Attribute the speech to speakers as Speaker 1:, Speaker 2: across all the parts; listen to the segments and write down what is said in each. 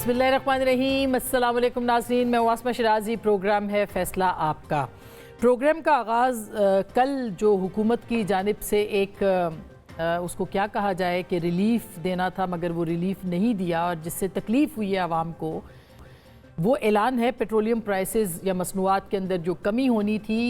Speaker 1: बिस्मिल्लाहिर्रहमानिर्रहीम। अस्सलाम वालेकुम नाज़रीन, मैं वास्मा शिराजी। प्रोग्राम है फ़ैसला आपका। प्रोग्राम का आगाज़ कल जो हुकूमत की जानिब से एक उसको क्या कहा जाए कि रिलीफ़ देना था, मगर वो रिलीफ़ नहीं दिया और जिससे तकलीफ़ हुई है आवाम को, वो ऐलान है पेट्रोलियम प्राइसेस या मसनूआत के अंदर जो कमी होनी थी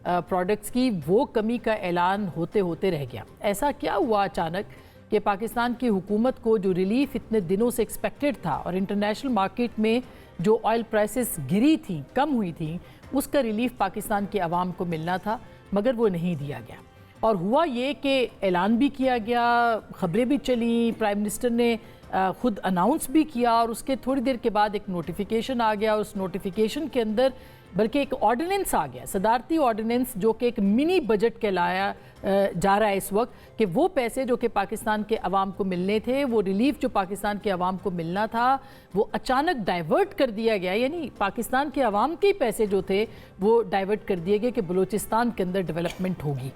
Speaker 1: प्रोडक्ट्स की, वो कमी का ऐलान होते होते रह गया। ऐसा क्या हुआ अचानक कि पाकिस्तान की हुकूमत को जो रिलीफ इतने दिनों से एक्सपेक्टेड था और इंटरनेशनल मार्केट में जो ऑयल प्राइसेस गिरी थी, कम हुई थी, उसका रिलीफ पाकिस्तान के अवाम को मिलना था, मगर वो नहीं दिया गया। और हुआ ये कि ऐलान भी किया गया, ख़बरें भी चली, प्राइम मिनिस्टर ने ख़ुद अनाउंस भी किया और उसके थोड़ी देर के बाद एक नोटिफिकेशन आ गया। उस नोटिफिकेशन के अंदर बल्कि एक ऑर्डिनेंस आ गया, सदारती ऑर्डिनेंस, जो कि एक मिनी बजट कहलाया जा रहा है इस वक्त, कि वो पैसे जो कि पाकिस्तान के अवाम को मिलने थे, वो रिलीफ जो पाकिस्तान के अवाम को मिलना था, वो अचानक डाइवर्ट कर दिया गया। यानी पाकिस्तान के अवाम के पैसे जो थे वो डाइवर्ट कर दिए गए कि बलूचिस्तान के अंदर डेवलपमेंट होगी।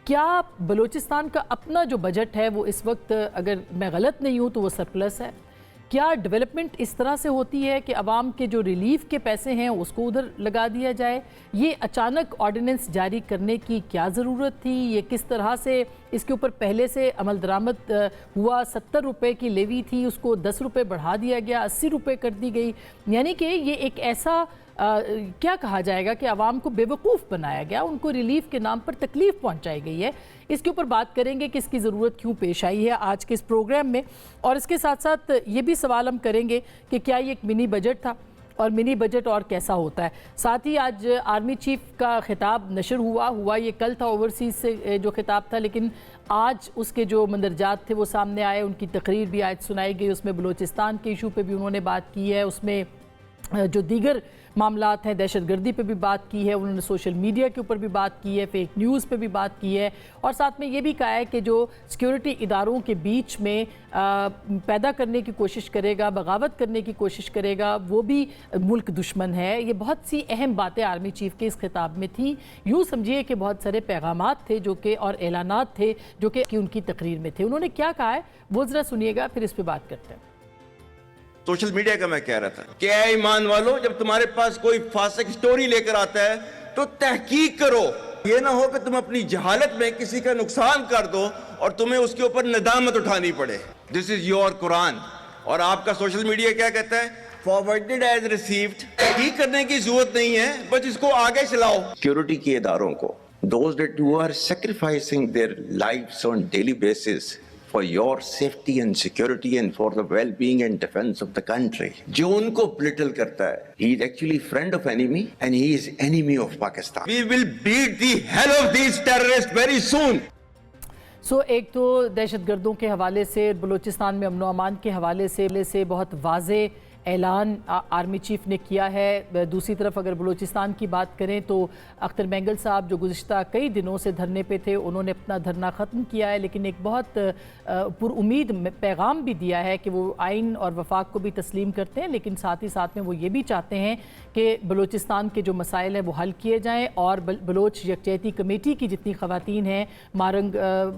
Speaker 1: क्या बलूचिस्तान का अपना जो बजट है वो इस वक्त, अगर मैं गलत नहीं हूँ तो वो सरप्लस है? क्या डेवलपमेंट इस तरह से होती है कि अवाम के जो रिलीफ के पैसे हैं उसको उधर लगा दिया जाए? ये अचानक ऑर्डिनेंस जारी करने की क्या ज़रूरत थी? ये किस तरह से इसके ऊपर पहले से अमल दरामद हुआ? 70 रुपये की लेवी थी, उसको 10 रुपये बढ़ा दिया गया, 80 रुपये कर दी गई। यानी कि ये एक ऐसा क्या कहा जाएगा कि आवाम को बेवकूफ़ बनाया गया, उनको रिलीफ के नाम पर तकलीफ़ पहुंचाई गई है। इसके ऊपर बात करेंगे कि इसकी ज़रूरत क्यों पेश आई है आज के इस प्रोग्राम में, और इसके साथ साथ ये भी सवाल हम करेंगे कि क्या ये एक मिनी बजट था और मिनी बजट और कैसा होता है। साथ ही आज आर्मी चीफ का खिताब नशर हुआ ये कल था, ओवरसीज़ से जो खिताब था, लेकिन आज उसके जो मंदरजात थे वो सामने आए, उनकी तकरीर भी आज सुनाई गई। उसमें बलूचिस्तान के इशू पे भी उन्होंने बात की है, उसमें जो दीगर मामलात हैं, दहशतगर्दी पे भी बात की है, उन्होंने सोशल मीडिया के ऊपर भी बात की है, फेक न्यूज़ पे भी बात की है, और साथ में ये भी कहा है कि जो सिक्योरिटी इदारों के बीच में पैदा करने की कोशिश करेगा, बगावत करने की कोशिश करेगा, वो भी मुल्क दुश्मन है। ये बहुत सी अहम बातें आर्मी चीफ के इस खिताब में थी। यूँ समझिए कि बहुत सारे पैगामात थे जो कि, और ऐलानात थे जो कि उनकी तकरीर में थे। उन्होंने क्या कहा है वो ज़रा सुनिएगा, फिर इस पर बात करते हैं।
Speaker 2: सोशल मीडिया का मैं कह रहा था कि ऐ ईमान वालों, जब तुम्हारे पास कोई फासिक स्टोरी लेकर आता है तो तहकीक करो। ये ना हो कि तुम अपनी जहालत में किसी का नुकसान कर दो और तुम्हें उसके ऊपर नदामत उठानी पड़े। This is your Quran. और आपका सोशल मीडिया क्या कहता है? Forwarded as received. तहकीक करने की जरूरत नहीं है, बस इसको आगे चलाओ। सिक्योरिटी के इदारों को, those that who are sacrificing their lives on daily basis for your safety and security and for the well-being and defense of the country, जो उनको belittle करता है, he is actually friend of enemy and he is enemy of Pakistan. We will beat the hell of these terrorists very soon.
Speaker 1: एक तो दहशतगर्दों के हवाले से, बलूचिस्तान में अमन व अमान के हवाले से बहुत वाज़े ऐलान आर्मी चीफ ने किया है। दूसरी तरफ अगर बलूचिस्तान की बात करें तो अख्तर मैंगल साहब जो गुज़िश्ता कई दिनों से धरने पे थे, उन्होंने अपना धरना ख़त्म किया है, लेकिन एक बहुत पुरुमीद पैगाम भी दिया है कि वो आइन और वफाक को भी तस्लीम करते हैं, लेकिन साथ ही साथ में वो ये भी चाहते हैं कि बलूचिस्तान के जो मसाइल हैं वो हल किए जाएँ और बलोच यकजहती कमेटी की जितनी ख़वातीन हैं, मारंग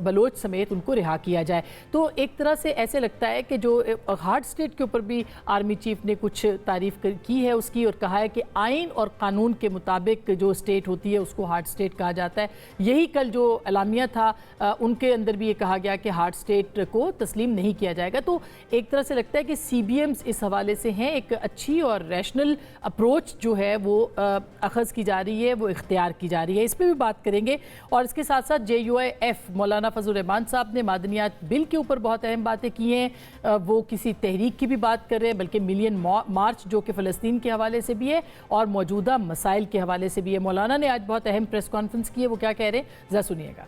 Speaker 1: बलोच समेत, उनको रिहा किया जाए। तो एक तरह से ऐसे लगता है कि जो हार्ड स्टेट के ऊपर भी आर्मी चीफ ने कुछ तारीफ की है उसकी, और कहा है कि आइन और कानून के मुताबिक जो स्टेट होती है उसको हार्ड स्टेट कहा जाता है। यही कल जो एलामिया था उनके अंदर भी ये कहा गया कि हार्ड स्टेट को तस्लीम नहीं किया जाएगा। तो एक तरह से लगता है कि CBMs इस हवाले से हैं, एक अच्छी और रैशनल अप्रोच जो है वो अखज़ की जा रही है, वो इख्तियार की जा रही है। इस पर भी बात करेंगे। और इसके साथ साथ JUIF मौलाना फजल रहमान साहब ने मादनियात बिल के ऊपर बहुत अहम बातें की हैं। वो किसी तहरीक की भी बात कर रहे हैं, बल्कि मिलियन मार्च जो कि फ़लस्तीन के हवाले से भी है और मौजूदा मसाइल के हवाले से भी है। मौलाना ने आज बहुत अहम प्रेस कॉन्फ्रेंस की है, वो क्या कह रहे हैं ज़रा सुनिएगा।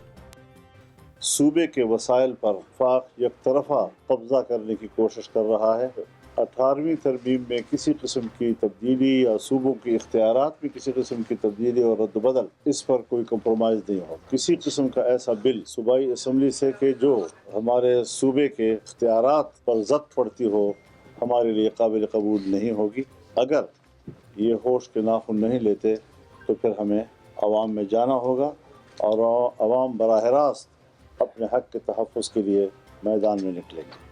Speaker 3: सूबे के वसाइल पर वफाक एक तरफा कब्जा करने की कोशिश कर रहा है। 18वीं तरमीम में किसी किस्म की तब्दीली या सूबों की इख्तियारात में किसी किस्म की तब्दीली और रद्द-बदल, इस पर कोई कंप्रोमाइज़ नहीं हो। किसी किस्म का ऐसा बिल सूबाई असम्बली से कि जो हमारे सूबे के इख्तियारात पर ज़द पड़ती हो, हमारे लिए काबिल कबूल नहीं होगी। अगर ये होश के नाखुन नहीं लेते तो फिर हमें आवाम में जाना होगा और आवाम बराह रास्त अपने हक़ के तहफ़्फ़ुज़ के लिए मैदान में निकलेंगे।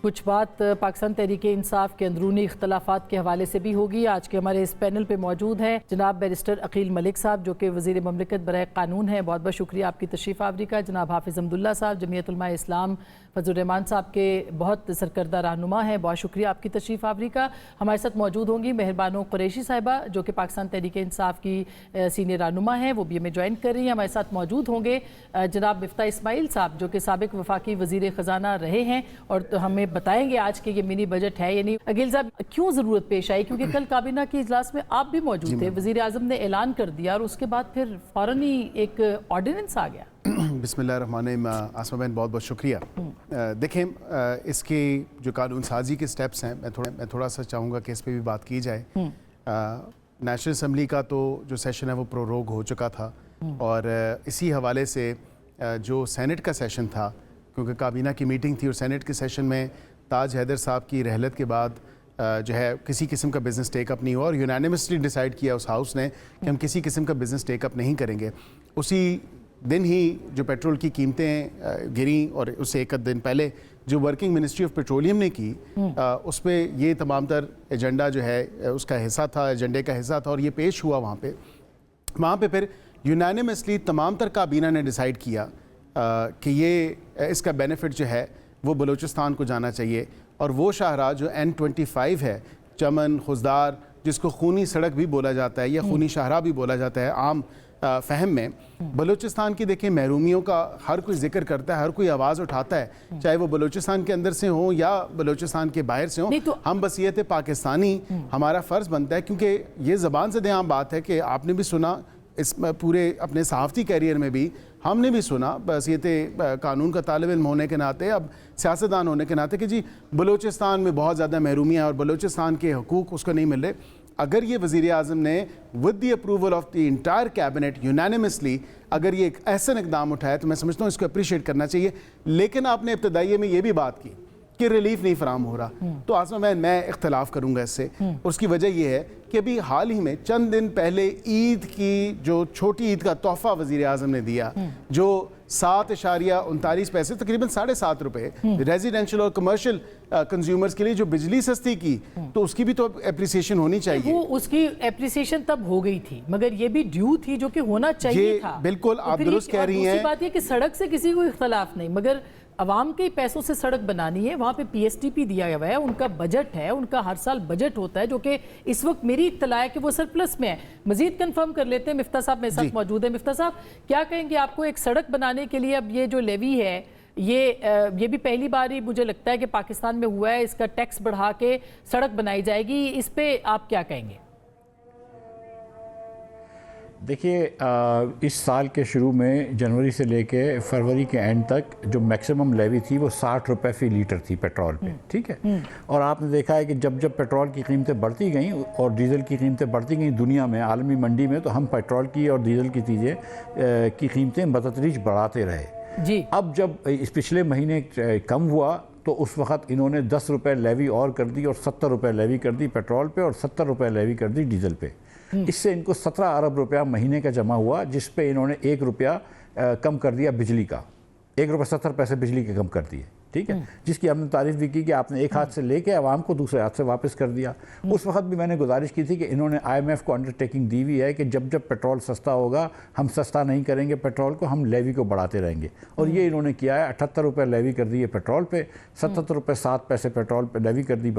Speaker 1: कुछ बात पाकिस्तान तहरीक इंसाफ के अंदरूनी इख्तलाफात के हवाले से भी होगी। आज के हमारे इस पैनल पे मौजूद हैं जनाब बैरिस्टर अकील मलिक साहब जो कि वज़ीर ममलिकत बराए कानून हैं। बहुत बहुत शुक्रिया आपकी तशरीफ़ आवरी का। जनाब हाफिज़ अब्दुल्ला साहब जमीयत उलमा इस्लाम फजल रहमान साहब के बहुत सरकर्दा रहनुमा हैं, बहुत शुक्रिया आपकी तशरीफ़ आवरी का। हमारे साथ मौजूद होंगी मेहरबानो कुरैशी साहिबा जो कि पाकिस्तान तहरीक इंसाफ की सीनियर रहनुमा हैं, वो भी हमें ज्वाइन कर रही हैं। हमारे साथ मौजूद होंगे जनाब मिफ्ता इस्माइल साहब जो कि साबिक वफाकी वज़ीर ख़जाना रहे हैं और तो हमें बताएंगे आज के ये मिनी बजट है या नहीं। अकील साहब क्यों ज़रूरत पेश आई, क्योंकि कल काबीना की इजलास में आप भी मौजूद थे, वज़ीर आज़म ने ऐलान कर दिया और उसके बाद फिर फ़ौरन ही एक ऑर्डिनेंस आ गया।
Speaker 4: बिस्मिल्लाहिर्रहमानिर्रहीम। आसमा बहन बहुत बहुत शुक्रिया। देखें इसकी जो कानून साजी के स्टेप्स हैं मैं थोड़ा सा चाहूँगा कि इस पर भी बात की जाए। नेशनल असम्बली का तो जो सेशन है वो प्रोरोग हो चुका था और इसी हवाले से जो सेनेट का सेशन था, क्योंकि काबीना की मीटिंग थी और सेनेट के सेशन में ताज हैदर साहब की रहलत के बाद जो है किसी किस्म का बिज़नेस टेकअप नहीं हुआ और यूनानिमसली डिसाइड किया उस हाउस ने कि हम किसी किस्म का बिज़नेस टेकअप नहीं करेंगे। उसी दिन ही जो पेट्रोल की कीमतें गिरी और उससे एक दिन पहले जो वर्किंग मिनिस्ट्री ऑफ पेट्रोलियम ने की उस पर ये तमाम तर एजेंडा जो है उसका हिस्सा था, एजेंडे का हिस्सा था और ये पेश हुआ वहाँ पे फिर यूनानिमसली तमाम तर काबीना ने डिसाइड किया कि ये इसका बेनिफिट जो है वो बलूचिस्तान को जाना चाहिए। और वो शाहराह जो N25 है, चमन खुजदार, जिसको खूनी सड़क भी बोला जाता है या खूनी शाहराह भी बोला जाता है आम फ़हम में, बलूचिस्तान की देखें महरूमियों का हर कोई जिक्र करता है, हर कोई आवाज़ उठाता है, चाहे वो बलूचिस्तान के अंदर से हो या बलूचिस्तान के बाहर से हो।
Speaker 1: तो
Speaker 4: हम बसीयत पाकिस्तानी हमारा फ़र्ज़ बनता है, क्योंकि ये ज़बान से आम बात है कि आपने भी सुना इस पूरे अपने सहाफ़ती कैरियर में भी हमने भी सुना बसीयत कानून का तालिब इल्म होने के नाते, अब सियासतदान होने के नाते, कि जी बलूचिस्तान में बहुत ज़्यादा महरूमियाँ और बलूचिस्तान के हकूक़ उसको नहीं मिल रहे। अगर ये वज़ीर आज़म ने with the approval of the entire cabinet unanimously अगर ये एक ऐसा इक़दाम उठाया तो मैं समझता हूँ इसको अप्रिशिएट करना चाहिए। लेकिन आपने इब्तदाइये में ये भी बात की कि रिलीफ नहीं फराम हो रहा, तो आसमा मैं इख्तलाफ करूँगा इससे। उसकी वजह यह है कि अभी हाल ही में चंद दिन पहले ईद की जो छोटी ईद का तोहफ़ा वज़ीर आज़म ने दिया जो 7.39 पैसे तकरीबन 7.5 रुपये रेजिडेंशियल और कमर्शियल कंज्यूमर्स के लिए जो बिजली सस्ती की, तो उसकी भी तो एप्रिसिएशन होनी चाहिए।
Speaker 1: वो उसकी एप्रिसिएशन तब हो गई थी मगर ये भी ड्यू थी जो कि होना चाहिए था।
Speaker 4: बिल्कुल आप दुरुस्त कह रही हैं।
Speaker 1: बात ये कि सड़क से किसी को इख्तलाफ नहीं, मगर अवाम के पैसों से सड़क बनानी है। वहाँ पे PSTP दिया गया है, उनका बजट है, उनका हर साल बजट होता है जो कि इस वक्त मेरी इत्तला है कि वो सरप्लस में है। मजीद कंफर्म कर लेते हैं, मिफ्ता साहब मेरे साथ मौजूद है। मिफ्ता साहब क्या कहेंगे, आपको एक सड़क बनाने के लिए अब ये जो लेवी है ये भी पहली बार ही मुझे लगता है कि पाकिस्तान में हुआ है, इसका टैक्स बढ़ा के सड़क बनाई जाएगी, इस पर आप क्या कहेंगे?
Speaker 5: देखिए इस साल के शुरू में जनवरी से लेके फरवरी के एंड तक जो मैक्सिमम लेवी थी वो 60 रुपये फ़ी लीटर थी पेट्रोल पे, ठीक है। और आपने देखा है कि जब जब पेट्रोल की कीमतें बढ़ती गईं और डीज़ल की कीमतें बढ़ती गईं दुनिया में, आलमी मंडी में, तो हम पेट्रोल की और डीज़ल की चीज़ें की कीमतें बतदरीज बढ़ाते रहे
Speaker 1: जी।
Speaker 5: अब जब इस पिछले महीने कम हुआ तो उस वक़्त इन्होंने 10 रुपये लेवी और कर दी और 70 रुपये लेवी कर दी पेट्रोल पे और 70 रुपये लेवी कर दी डीजल पे। इससे इनको 17 अरब रुपया महीने का जमा हुआ, जिस पे इन्होंने 1 रुपया कम कर दिया बिजली का, 1 रुपये 70 पैसे बिजली के कम कर दिए, ठीक है। जिसकी हमने तारीफ़ भी की कि आपने एक हाथ से लेके आवाम को दूसरे हाथ से वापस कर दिया। उस वक्त भी मैंने गुजारिश की थी कि इन्होंने IMF को अंडरटेकिंग दी हुई है कि जब जब पेट्रोल सस्ता होगा हम सस्ता नहीं करेंगे पेट्रोल को, हम लेवी को बढ़ाते रहेंगे। और ये इन्होंने किया है। 78 रुपये लेवी कर दिए पेट्रोल पे, 77 रुपये 7 पैसे पेट्रोल पे लेवी कर दी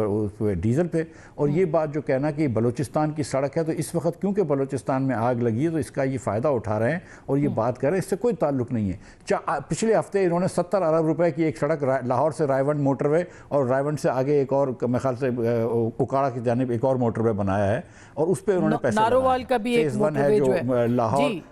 Speaker 5: डीजल पे। और ये बात जो कहना कि बलूचिस्तान की सड़क है, तो इस वक्त क्योंकि बलूचिस्तान में आग लगी है तो इसका ये फ़ायदा उठा रहे हैं और ये बात कर रहे हैं, इससे कोई ताल्लुक़ नहीं है। पिछले हफ्ते इन्होंने 70 अरब रुपये की एक सड़क लाहौर से रायवंड मोटरवे और रायवंड से आगे एक और मेरे ख्याल से उकाड़ा की जानिब एक और मोटरवे बनाया है और उस पर उन्होंने पैसे
Speaker 1: नारोवाल का भी एक मोटरवे जो है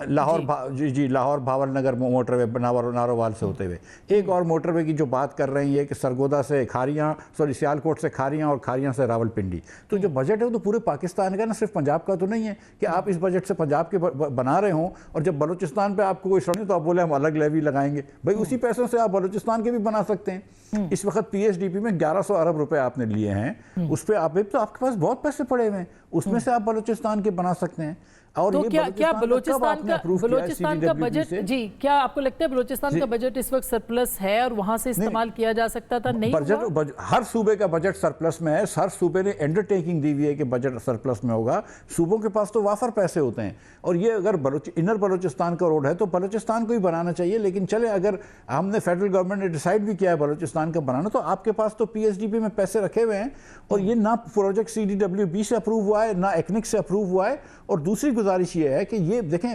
Speaker 5: लाहौर भावल नगर मोटरवे नारोवाल से होते हुए एक और मोटरवे की जो बात कर रहे हैं कि सरगोदा से खारियाँ सियालकोट से खारियाँ और खारियाँ से रावलपिंडी। तो जो बजट है वो तो पूरे पाकिस्तान का, ना सिर्फ पंजाब का तो नहीं है कि आप इस बजट से पंजाब के बना रहे हों और जब बलूचिस्तान पे आपको कोई शौक नहीं तो आप बोले हम अलग लेवी लगाएंगे। भाई उसी पैसों से आप बलूचिस्तान के भी बना सकते हैं। इस वक्त PSDP में 1100 अरब रुपए आपने लिए हैं, उस पर आप तो आपके पास बहुत पैसे पड़े हुए हैं, उसमें से आप बलूचिस्तान के बना सकते हैं। اور
Speaker 1: تو
Speaker 5: یہ
Speaker 1: کیا بلوچستان
Speaker 5: نے اپروو کیا ہے
Speaker 1: بلوچستان کا
Speaker 5: CDWP
Speaker 1: بجٹ
Speaker 5: سے؟
Speaker 1: جی کیا آپ کو لگتا ہے بلوچستان کا بجٹ اس وقت سرپلس ہے اور وہاں سے استعمال کیا جا سکتا تھا؟ نہیں ہوا؟
Speaker 5: ہر صوبے کا بجٹ سرپلس میں ہے، ہر صوبے نے انڈرٹیکنگ دی ہوئی ہے کہ بجٹ سرپلس میں ہوگا، صوبوں کے پاس تو وافر پیسے ہوتے ہیں، اور یہ اگر انر بلوچستان کا روڈ ہے تو بلوچستان کو ہی بنانا چاہیے، لیکن چلے اگر ہم نے فیڈرل گورنمنٹ نے ڈیسائیڈ بھی کیا ہے بلوچستان کا بنانا، تو آپ کے پاس تو PSDP میں پیسے رکھے ہوئے ہیں، اور یہ نہ پروجیکٹ CDWP سے اپروو ہوا ہے نہ ایکنک سے اپروو ہوا ہے، اور دوسری گزارش یہ ہے کہ یہ دیکھیں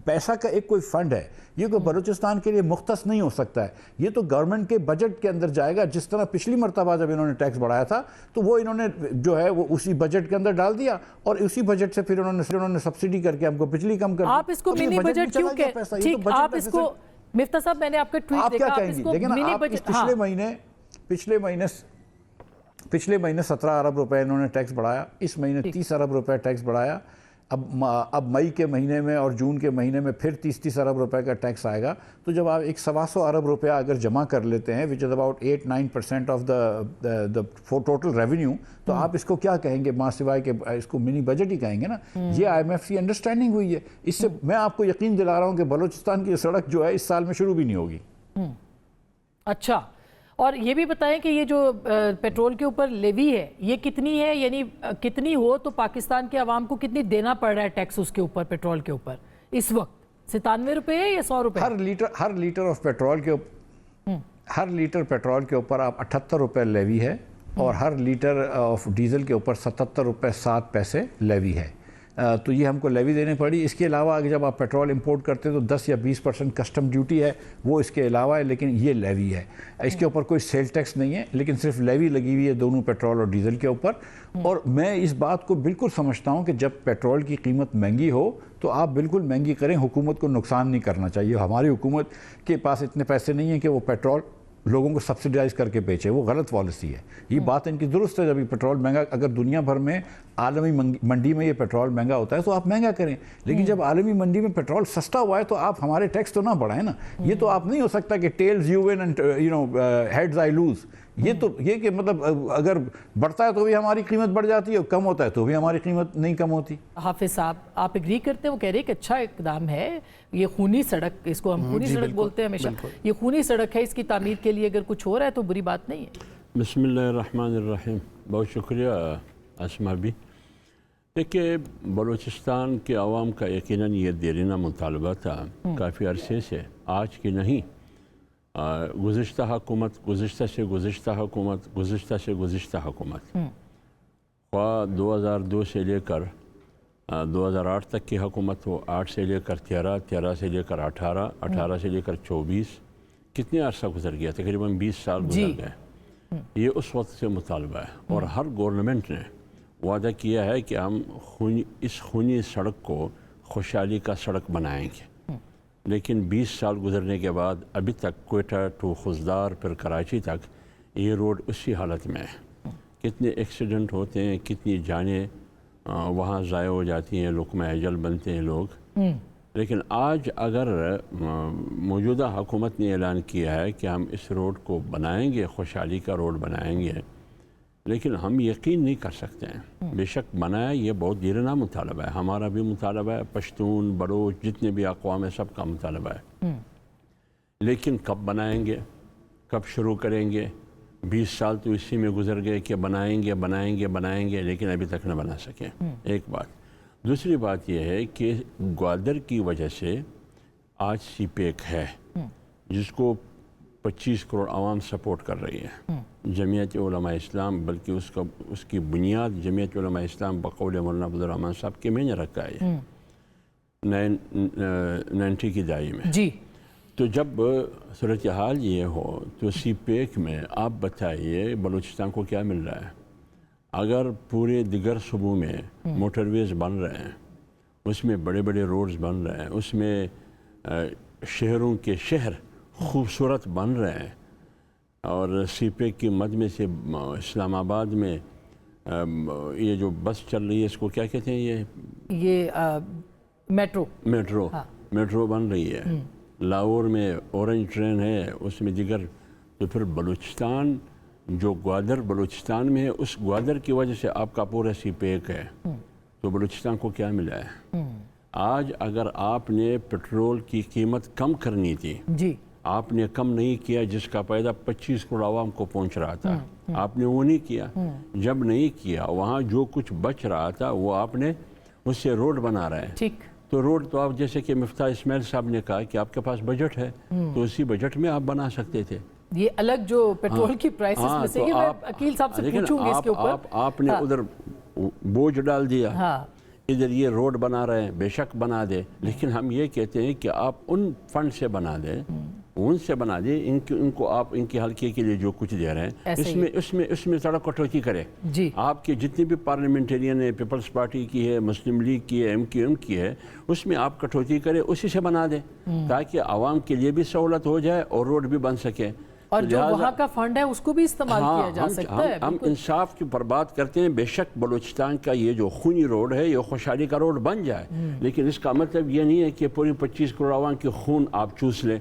Speaker 5: پیسہ کا ایک کوئی فنڈ ہے، یہ کوئی بلوچستان کے لیے مختص نہیں ہو سکتا ہے، یہ تو گورنمنٹ کے بجٹ کے اندر جائے گا، جس طرح پچھلی مرتبہ جب انہوں نے ٹیکس بڑھایا تھا تو وہ انہوں نے جو ہے وہ اسی بجٹ کے اندر ڈال دیا، اور اسی بجٹ سے پھر انہوں نے سبسڈی کر کے ہم کو بجلی کم کر دی۔
Speaker 1: آپ اس کو منی بجٹ کیوں کہ ٹھیک آپ اس کو مفتہ صاحب میں نے آپ کا ٹویٹ دیکھا، آپ اس کو منی بجٹ
Speaker 5: پچھلے مہینے 17 ارب روپے انہوں نے ٹیکس بڑھایا، اس مہینے 30 ارب روپے ٹیکس بڑھایا، اب مئی کے مہینے میں اور جون کے مہینے میں پھر 30 ارب روپے کا ٹیکس آئے گا، تو جب آپ ایک 125 ارب روپیہ اگر جمع کر لیتے ہیں which is about 8-9% of the total revenue، تو آپ اس کو کیا کہیں گے ماں سوائے کہ اس کو منی بجٹ ہی کہیں گے نا۔ یہ IMF کی انڈرسٹینڈنگ ہوئی ہے، اس سے میں آپ کو یقین دلا رہا ہوں کہ بلوچستان کی سڑک جو ہے اس سال میں شروع بھی نہیں ہوگی۔
Speaker 1: اچھا، اور یہ بھی بتائیں کہ یہ جو پیٹرول کے اوپر لیوی ہے یہ کتنی ہے، یعنی کتنی ہو تو پاکستان کے عوام کو کتنی دینا پڑ رہا ہے ٹیکس اس کے اوپر، پیٹرول کے اوپر اس وقت 97 روپے ہے یا 100 روپے؟
Speaker 5: ہر لیٹر آف پیٹرول کے ہر لیٹر پیٹرول کے اوپر آپ 78 روپے لیوی ہے، اور ہر لیٹر آف ڈیزل کے اوپر 77 روپے 7 پیسے لیوی ہے، تو یہ ہم کو لیوی دینے پڑی۔ اس کے علاوہ اگر جب آپ پیٹرول امپورٹ کرتے ہیں تو 10 یا 20% کسٹم ڈیوٹی ہے، وہ اس کے علاوہ ہے، لیکن یہ لیوی ہے، اس کے اوپر کوئی سیل ٹیکس نہیں ہے، لیکن صرف لیوی لگی ہوئی ہے دونوں پیٹرول اور ڈیزل کے اوپر۔ اور میں اس بات کو بالکل سمجھتا ہوں کہ جب پیٹرول کی قیمت مہنگی ہو تو آپ بالکل مہنگی کریں، حکومت کو نقصان نہیں کرنا چاہیے۔ ہماری حکومت کے پاس اتنے پیسے نہیں ہیں کہ وہ پیٹرول لوگوں کو سبسیڈائز کر کے بیچے، وہ غلط پالیسی ہے۔ یہ بات ان کی درست ہے، جب یہ پیٹرول مہنگا، اگر دنیا بھر میں عالمی منڈی میں یہ پیٹرول مہنگا ہوتا ہے تو آپ مہنگا کریں، لیکن جب عالمی منڈی میں پیٹرول سستا ہوا ہے تو آپ ہمارے ٹیکس تو نہ بڑھائیں نا۔ یہ تو آپ نہیں ہو سکتا کہ tells you one and heads I lose, یہ کہ مطلب اگر بڑھتا ہے تو بھی ہماری قیمت بڑھ جاتی ہے، اور کم ہوتا ہے تو بھی ہماری قیمت نہیں کم ہوتی۔
Speaker 1: حافظ صاحب آپ اگری کرتے ہیں؟ وہ کہہ رہے ہیں کہ اچھا اقدام ہے یہ خونی سڑک، اس کو ہم خونی سڑک بولتے ہیں ہمیشہ، یہ خونی سڑک ہے، اس کی تعمیر کے لیے اگر کچھ ہو رہا ہے تو بری بات نہیں ہے۔
Speaker 6: بسم اللہ الرحمن الرحیم، بہت شکریہ اسما بھی۔ دیکھیے بلوچستان کے عوام کا یقیناً یہ دیرینہ مطالبہ تھا کافی عرصے سے، آج کی نہیں، گزشتہ حکومت، گزشتہ سے گزشتہ حکومت، گزشتہ سے گزشتہ حکومت، خواہ 2002 سے لے کر 2008 تک کی حکومت ہو، 8 سے لے کر 13، 13 سے لے کر 18، 18 سے لے کر 24، کتنے عرصہ گزر گیا، تقریباً 20 سال گزر گئے۔ یہ اس وقت سے مطالبہ ہے، اور ہر گورنمنٹ نے وعدہ کیا ہے کہ ہم اس خونی سڑک کو خوشحالی کا سڑک بنائیں گے، لیکن 20 سال گزرنے کے بعد ابھی تک کوئٹہ ٹو خزدار پھر کراچی تک یہ روڈ اسی حالت میں ہے۔ کتنے ایکسیڈنٹ ہوتے ہیں، کتنی جانیں وہاں ضائع ہو جاتی ہیں، لقمہ اجل بنتے ہیں لوگ۔ لیکن آج اگر موجودہ حکومت نے اعلان کیا ہے کہ ہم اس روڈ کو بنائیں گے، خوشحالی کا روڈ بنائیں گے، لیکن ہم یقین نہیں کر سکتے ہیں۔ بے شک بنایا، یہ بہت دیرینہ مطالبہ ہے، ہمارا بھی مطالبہ ہے، پشتون، بلوچ، جتنے بھی اقوام ہیں سب کا مطالبہ ہے، لیکن کب بنائیں گے، کب شروع کریں گے؟ 20 سال تو اسی میں گزر گئے کہ بنائیں گے بنائیں گے بنائیں گے، لیکن ابھی تک نہ بنا سکیں، ایک بات۔ دوسری بات یہ ہے کہ گوادر کی وجہ سے آج سی پیک ہے، جس کو 25 کروڑ عوام سپورٹ کر رہی ہے، جمعیت علماء اسلام، بلکہ اس کی بنیاد جمعیت علماء اسلام بقول مولانا عبدالرحمن صاحب کے میں نے رکھا ہے 90 کی دہائی میں۔
Speaker 1: جی
Speaker 6: تو جب صورتحال یہ ہو تو سی پیک میں آپ بتائیے بلوچستان کو کیا مل رہا ہے؟ اگر پورے دیگر صوبوں میں موٹر ویز بن رہے ہیں، اس میں بڑے بڑے روڈز بن رہے ہیں، اس میں شہروں کے شہر خوبصورت بن رہے ہیں، اور سی پیک کی مد میں سے اسلام آباد میں یہ جو بس چل رہی ہے اس کو کیا کہتے ہیں، یہ میٹرو بن رہی ہے، لاہور میں اورنج ٹرین ہے، اس میں دیگر، تو پھر بلوچستان جو گوادر بلوچستان میں ہے، اس گوادر کی وجہ سے آپ کا پورا سی پیک ہے، تو بلوچستان کو کیا ملا ہے؟ آج اگر آپ نے پیٹرول کی قیمت کم کرنی تھی،
Speaker 1: جی
Speaker 6: آپ نے کم نہیں کیا، جس کا فائدہ 25 کروڑ عوام کو پہنچ رہا تھا، آپ نے وہ نہیں کیا۔ جب نہیں کیا، وہاں جو کچھ بچ رہا تھا وہ آپ نے اس سے روڈ بنا رہے ہیں۔
Speaker 1: ٹھیک،
Speaker 6: تو روڈ تو آپ جیسے کہ مفتاح اسماعیل صاحب نے کہا کہ آپ کے پاس بجٹ ہے، تو اسی بجٹ میں آپ بنا سکتے تھے۔
Speaker 1: یہ الگ جو پیٹرول کی پرائسز میں سے، میں عقیل صاحب سے پوچھوں گی اس کے اوپر۔
Speaker 6: آپ نے ادھر بوجھ ڈال دیا،
Speaker 1: ہاں
Speaker 6: ادھر یہ روڈ بنا رہے ہیں، بے شک بنا دے، لیکن ہم یہ کہتے ہیں کہ آپ ان فنڈ سے بنا دیں، ان سے بنا دیں، ان کو آپ ان کے حلقے کے لیے جو کچھ دے رہے ہیں اس میں تھوڑا کٹوتی کرے۔
Speaker 1: جی
Speaker 6: آپ کے جتنے بھی پارلیمنٹرین ہیں، پیپلز پارٹی کی ہے، مسلم لیگ کی ہے، ایم کی ہے، اس میں آپ کٹوتی کرے، اسی سے بنا دیں تاکہ عوام کے لیے بھی سہولت ہو جائے اور روڈ بھی بن سکے۔
Speaker 1: اور جو وہاں کا فنڈ ہے اس کو بھی استعمال کیا جا سکتا ہے۔
Speaker 6: ہم انصاف کی پر بات کرتے ہیں، بے شک بلوچستان کا یہ جو خونی روڈ ہے یہ خوشحالی کا روڈ بن جائے، لیکن اس کا مطلب یہ نہیں ہے کہ پوری 25 کروڑ عوام کی خون آپ چوس لیں۔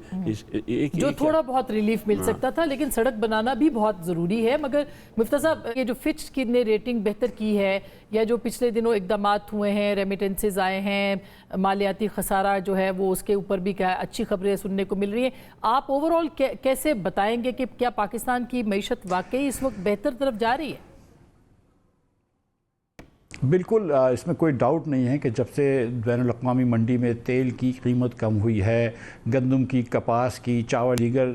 Speaker 1: جو تھوڑا بہت ریلیف مل سکتا تھا، لیکن سڑک بنانا بھی بہت ضروری ہے۔ مگر مفتاح صاحب، یہ جو فچ کی نے ریٹنگ بہتر کی ہے، یا جو پچھلے دنوں اقدامات ہوئے ہیں، ریمیٹنسز آئے ہیں، مالیاتی خسارہ جو ہے وہ اس کے اوپر بھی کیا اچھی خبریں سننے کو مل رہی ہیں، آپ اوورآل کیسے بتائیں گے کہ کیا پاکستان کی معیشت واقعی اس وقت بہتر طرف جا رہی ہے؟
Speaker 5: بالکل، اس میں کوئی ڈاؤٹ نہیں ہے کہ جب سے بین الاقوامی منڈی میں تیل کی قیمت کم ہوئی ہے، گندم کی، کپاس کی، چاول، دیگر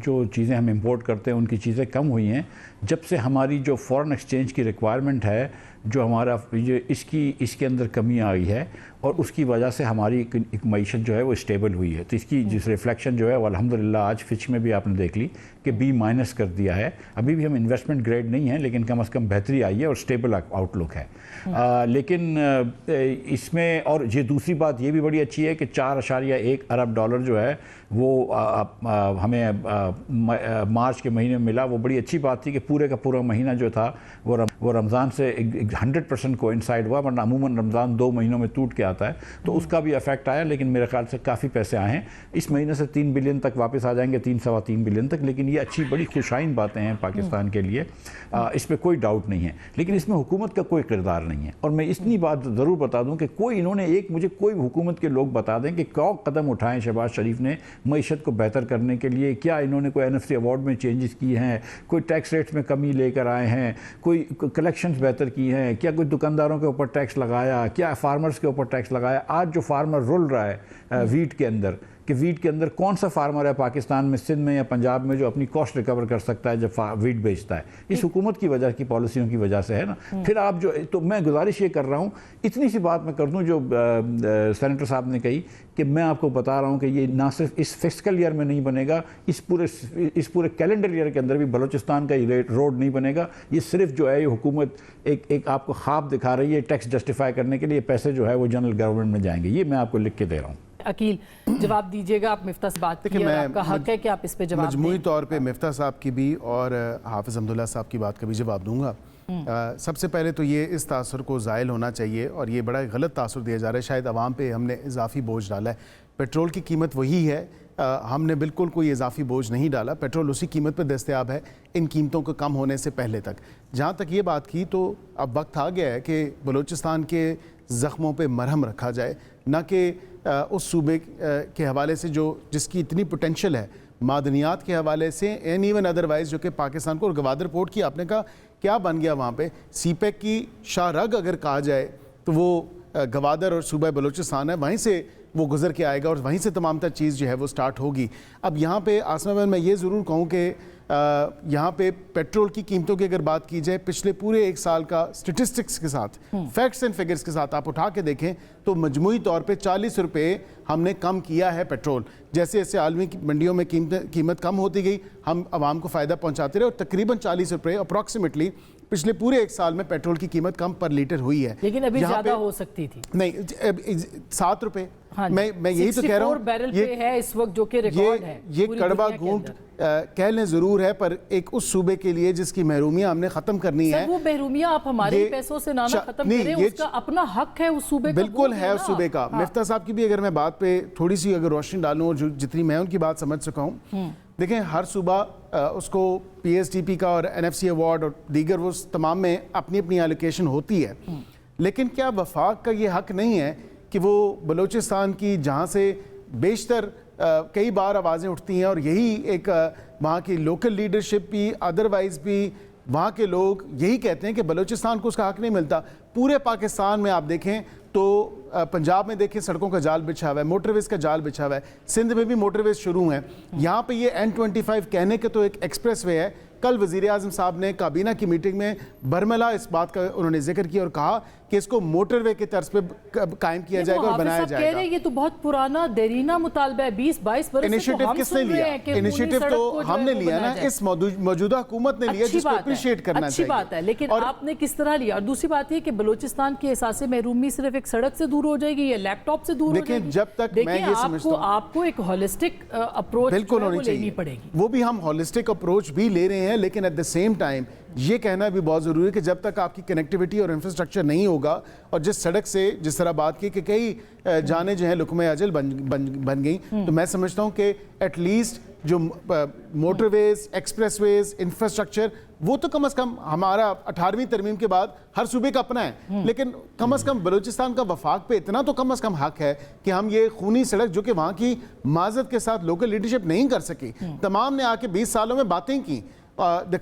Speaker 5: جو چیزیں ہم امپورٹ کرتے ہیں ان کی چیزیں کم ہوئی ہیں، جب سے ہماری جو فورن ایکسچینج کی ریکوائرمنٹ ہے، جو ہمارا اس کے اندر کمی آئی ہے، اور اس کی وجہ سے ہماری ایک معیشت جو ہے وہ اسٹیبل ہوئی ہے۔ تو اس کی جس ریفلیکشن جو ہے وہ الحمدللہ آج فچ میں بھی آپ نے دیکھ لی کہ B- کر دیا ہے۔ ابھی بھی ہم انویسٹمنٹ گریڈ نہیں ہیں، لیکن کم از کم بہتری آئی ہے اور اسٹیبل آؤٹ لک ہے۔ لیکن اس میں اور یہ دوسری بات یہ بھی بڑی اچھی ہے کہ 4.1 ارب ڈالر جو ہے وہ ہمیں مارچ کے مہینے میں ملا۔ وہ بڑی اچھی بات تھی کہ پورے کا پورا مہینہ جو تھا وہ رمضان سے 100% کوئنسائڈ ہوا، ورنہ عموماً رمضان 2 مہینوں میں ٹوٹ کے آتا ہے، تو اس کا بھی افیکٹ آیا، لیکن میرے خیال سے کافی پیسے آئے ہیں۔ اس مہینے سے 3 بلین تک واپس آ جائیں گے، 3.3 بلین تک، لیکن یہ اچھی بڑی خوشائن باتیں ہیں پاکستان کے لیے، اس میں کوئی ڈاؤٹ نہیں ہے، لیکن اس میں حکومت کا کوئی کردار نہیں ہے۔ اور میں اتنی بات ضرور بتا دوں کہ انہوں نے مجھے کوئی حکومت کے لوگ بتا دیں کہ کیا قدم اٹھائیں شہباز شریف نے معیشت کو بہتر کرنے کے لیے، کیا انہوں نے کوئی NFC ایوارڈ میں چینجز کی ہیں، کوئی ٹیکس ریٹس میں کمی لے کر آئے ہیں، کوئی کلیکشنز بہتر کی ہیں، کیا کوئی دکانداروں کے اوپر ٹیکس لگایا، کیا فارمرز کے اوپر ٹیکس لگایا۔ آج جو فارمر رول رہا ہے ویٹ کے اندر، کہ ویٹ کے اندر کون سا فارمر ہے پاکستان میں، سندھ میں یا پنجاب میں، جو اپنی کاسٹ ریکور کر سکتا ہے جب ویٹ بیچتا ہے؟ اس حکومت کی وجہ کی پالیسیوں کی وجہ سے ہے نا۔ پھر آپ تو میں گزارش یہ کر رہا ہوں، اتنی سی بات میں کر دوں جو سینیٹر صاحب نے کہی، کہ میں آپ کو بتا رہا ہوں کہ یہ نہ صرف اس فسکل ایئر میں نہیں بنے گا، اس پورے کیلنڈر ایئر کے اندر بھی بلوچستان کا روڈ نہیں بنے گا۔ یہ صرف جو ہے یہ حکومت ایک آپ کو خواب دکھا رہی ہے ٹیکس جسٹیفائی کرنے کے لیے، پیسے جو ہے وہ جنرل گورنمنٹ میں جائیں گے۔ یہ میں آپ کو لکھ کے دے رہا ہوں۔
Speaker 1: عقیل، جواب دیجیے گا، آپ مفتاح سے بات کی اور آپ کا حق ہے کہ آپ اس پہ جواب دیں۔
Speaker 4: مجموعی طور پہ مفتاح صاحب کی بھی اور حافظ حمداللہ صاحب کی بات کا بھی جواب دوں گا۔ سب سے پہلے تو یہ اس تاثر کو زائل ہونا چاہیے، اور یہ بڑا غلط تاثر دیا جا رہا ہے، شاید عوام پہ ہم نے اضافی بوجھ ڈالا ہے۔ پیٹرول کی قیمت وہی ہے، ہم نے بالکل کوئی اضافی بوجھ نہیں ڈالا، پیٹرول اسی قیمت پہ دستیاب ہے ان قیمتوں کو کم ہونے سے پہلے تک۔ جہاں تک یہ بات کی تو اب وقت آ گیا ہے کہ بلوچستان کے زخموں پہ مرہم رکھا جائے، نہ کہ اس صوبے کے حوالے سے جس کی اتنی پوٹینشل ہے، معدنیات کے حوالے سے اینڈ ایون ادروائز، جو کہ پاکستان کو، اور گوادر پورٹ کی آپ نے کہا کیا بن گیا وہاں پہ، سی پیک کی شاہ رگ اگر کہا جائے تو وہ گوادر اور صوبہ بلوچستان ہے، وہیں سے وہ گزر کے آئے گا اور وہیں سے تمام تر چیز جو ہے وہ سٹارٹ ہوگی۔ اب یہاں پہ آسمہ بہن میں یہ ضرور کہوں کہ یہاں پہ پیٹرول کی قیمتوں کی اگر بات کی جائے، پچھلے پورے 1 سال کا سٹیٹسٹکس کے ساتھ، فیکٹس اینڈ فگرز کے ساتھ آپ اٹھا کے دیکھیں تو مجموعی طور پہ 40 روپے ہم نے کم کیا ہے پیٹرول۔ جیسے جیسے عالمی منڈیوں میں قیمت کم ہوتی گئی، ہم عوام کو فائدہ پہنچاتے رہے، اور تقریباً 40 روپے اپروکسیمیٹلی پچھلے پورے 1 سال میں پیٹرول کی قیمت کم پر لیٹر ہوئی ہے۔
Speaker 1: لیکن ابھی زیادہ ہو سکتی تھی،
Speaker 4: نہیں 7 روپے۔ میں یہی تو کہہ رہا ہوں،
Speaker 1: بیرل پہ ہے اس وقت جو کہ ریکارڈ ہے۔
Speaker 4: یہ کڑوا گھونٹ کہہ لیں ضرور ہے، پر ایک اس صوبے کے لیے جس کی محرومیاں ہم نے ختم کرنی ہے۔
Speaker 1: وہ محرومیاں آپ ہمارے پیسوں سے نہ ختم کریں، اس کا اپنا حق ہے اس صوبے کا،
Speaker 4: بالکل ہے اس صوبے کا۔ مفتاح صاحب کی بھی اگر میں بات پہ تھوڑی سی اگر روشنی ڈالوں، اور جتنی میں ان کی بات سمجھ سکا ہوں، دیکھیں ہر صوبہ اس کو PSTP کا اور NFC ایوارڈ اور دیگر وہ تمام میں اپنی اپنی ایلوکیشن ہوتی ہے، لیکن کیا وفاق کا یہ حق نہیں ہے کہ وہ بلوچستان کی جہاں سے بیشتر کئی بار آوازیں اٹھتی ہیں اور یہی ایک وہاں کی لوکل لیڈرشپ بھی ادروائز بھی وہاں کے لوگ یہی کہتے ہیں کہ بلوچستان کو اس کا حق نہیں ملتا. پورے پاکستان میں آپ دیکھیں تو پنجاب میں دیکھیں سڑکوں کا جال بچھا ہوا ہے, موٹر ویز کا جال بچھا ہوا ہے, سندھ میں بھی موٹر ویز شروع ہیں. یہاں پہ یہ N25 کہنے کے تو ایک ایکسپریس وے ہے. کل وزیر اعظم صاحب نے کابینہ کی میٹنگ میں برملا اس بات کا انہوں نے ذکر کیا اور کہا کہ اس کو موٹر وے کے طرز پہ قائم کیا جائے گا اور بنایا جائے گا.
Speaker 1: کہہ رہے ہیں یہ تو بہت پرانا دیرینہ مطالبہ ہے, 20-22 برس سے
Speaker 4: انیشیٹو کس نے لیا؟ انیشیٹو تو ہم نے لیا نا, اس موجودہ حکومت نے لیا, جس کو اپریشیٹ کرنا چاہیے.
Speaker 1: اچھی بات ہے, لیکن آپ نے کس طرح لیا؟ اور دوسری بات یہ کہ بلوچستان کی احساس محرومی صرف ایک سڑک سے دور ہو جائے گی یا لیپ ٹاپ سے دور ہو جائے گی؟
Speaker 4: جب تک میں یہ سمجھتا ہوں
Speaker 1: آپ کو ایک ہولسٹک اپروچ
Speaker 4: بالکل ہونی چاہیے,
Speaker 1: پڑے گی.
Speaker 4: وہ بھی ہم ہولسٹک اپروچ بھی لے رہے ہیں, لیکن ایٹ دا سیم ٹائم یہ کہنا بھی بہت ضروری ہے کہ جب تک آپ کی کنیکٹیوٹی اور انفراسٹرکچر نہیں ہوگا, اور جس سڑک سے جس طرح بات کی کہ کئی جانیں جو ہیں لقمہ اجل بن گئیں, تو میں سمجھتا ہوں کہ ایٹ لیسٹ جو موٹر ویز, ایکسپریس ویز, انفراسٹرکچر, وہ تو کم از کم ہمارا 18ویں ترمیم کے بعد ہر صوبے کا اپنا ہے, لیکن کم از کم بلوچستان کا وفاق پہ اتنا تو کم از کم حق ہے کہ ہم یہ خونی سڑک جو کہ وہاں کی معذرت کے ساتھ لوکل لیڈرشپ نہیں کر سکی, تمام نے آ کے 20 سالوں میں باتیں کی,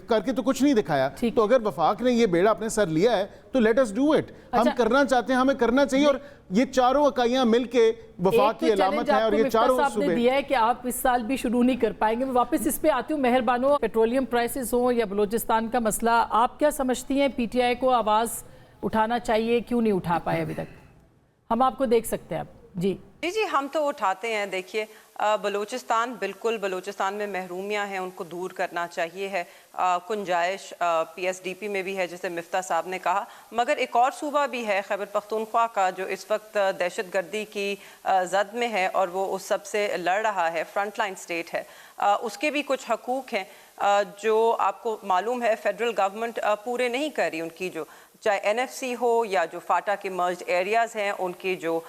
Speaker 4: کر کے تو کچھ نہیں دکھایا. تو اگر وفاق نے یہ بیڑا اپنے سر لیا ہے تو لیٹ اس ڈو اٹ. ہم کرنا چاہتے ہیں, ہمیں کرنا چاہیے, اور یہ چاروں اکائیاں مل کے وفاق کی علامت ہے. اور یہ چاروں صوبے
Speaker 1: نے دیا ہے کہ آپ اس سال بھی شروع نہیں کر پائیں گے. میں واپس اس پہ آتی ہوں. مہر بانو, پیٹرولیم پرائسز ہوں یا بلوچستان کا مسئلہ, آپ کیا سمجھتی ہیں پی ٹی آئی کو آواز اٹھانا چاہیے, کیوں نہیں اٹھا پائے ابھی تک؟ ہم آپ کو دیکھ سکتے ہیں اب. جی
Speaker 7: ہم تو اٹھاتے ہیں. دیکھیے بلوچستان, بالکل بلوچستان میں محرومیاں ہیں, ان کو دور کرنا چاہیے ہے. گنجائش پی ایس ڈی پی میں بھی ہے جسے مفتاح صاحب نے کہا, مگر ایک اور صوبہ بھی ہے خیبر پختونخوا کا جو اس وقت دہشت گردی کی زد میں ہے اور وہ اس سب سے لڑ رہا ہے, فرنٹ لائن سٹیٹ ہے. اس کے بھی کچھ حقوق ہیں جو آپ کو معلوم ہے فیڈرل گورنمنٹ پورے نہیں کر رہی. ان کی جو چاہے این ایف سی ہو یا جو فاٹا کے مرجڈ ایریاز ہیں, ان کی جو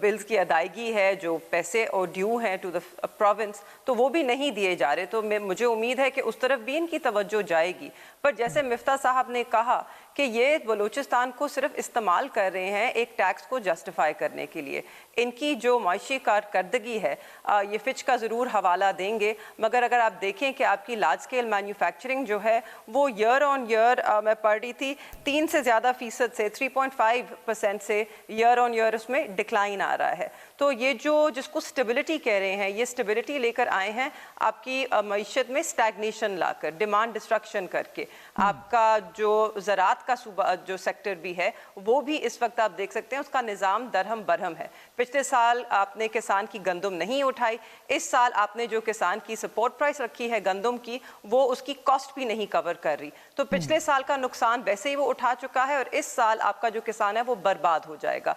Speaker 7: بلز کی ادائیگی ہے, جو پیسے اور ڈیو ہیں ٹو دا پروونس, تو وہ بھی نہیں دیے جا رہے. تو مجھے امید ہے کہ اس طرف بھی ان کی توجہ جائے گی. پر جیسے مفتاح صاحب نے کہا کہ یہ بلوچستان کو صرف استعمال کر رہے ہیں ایک ٹیکس کو جسٹیفائی کرنے کے لیے. ان کی جو معاشی کارکردگی ہے, یہ فچ کا ضرور حوالہ دیں گے, مگر اگر آپ دیکھیں کہ آپ کی لارج اسکیل مینوفیکچرنگ جو ہے وہ ایئر آن ایئر میں پڑھ رہی تھی 3 سے زیادہ فیصد سے 3.5% سے ایئر آن ایئر اس میں ڈکلائن آ رہا ہے. تو یہ جو جس کو سٹیبلٹی کہہ رہے ہیں, یہ سٹیبلٹی لے کر آئے ہیں آپ کی معیشت میں سٹیگنیشن لا کر, ڈیمانڈ ڈسٹرکشن کر کے. آپ کا جو زراعت کا صوبہ جو سیکٹر بھی ہے وہ بھی اس وقت آپ دیکھ سکتے ہیں اس کا نظام درہم برہم ہے. پچھلے سال آپ نے کسان کی گندم نہیں اٹھائی, اس سال آپ نے جو کسان کی سپورٹ پرائس رکھی ہے گندم کی, وہ اس کی کاسٹ بھی نہیں کور کر رہی. تو پچھلے سال کا نقصان ویسے ہی وہ اٹھا چکا ہے, اور اس سال آپ کا جو کسان ہے وہ برباد ہو جائے گا.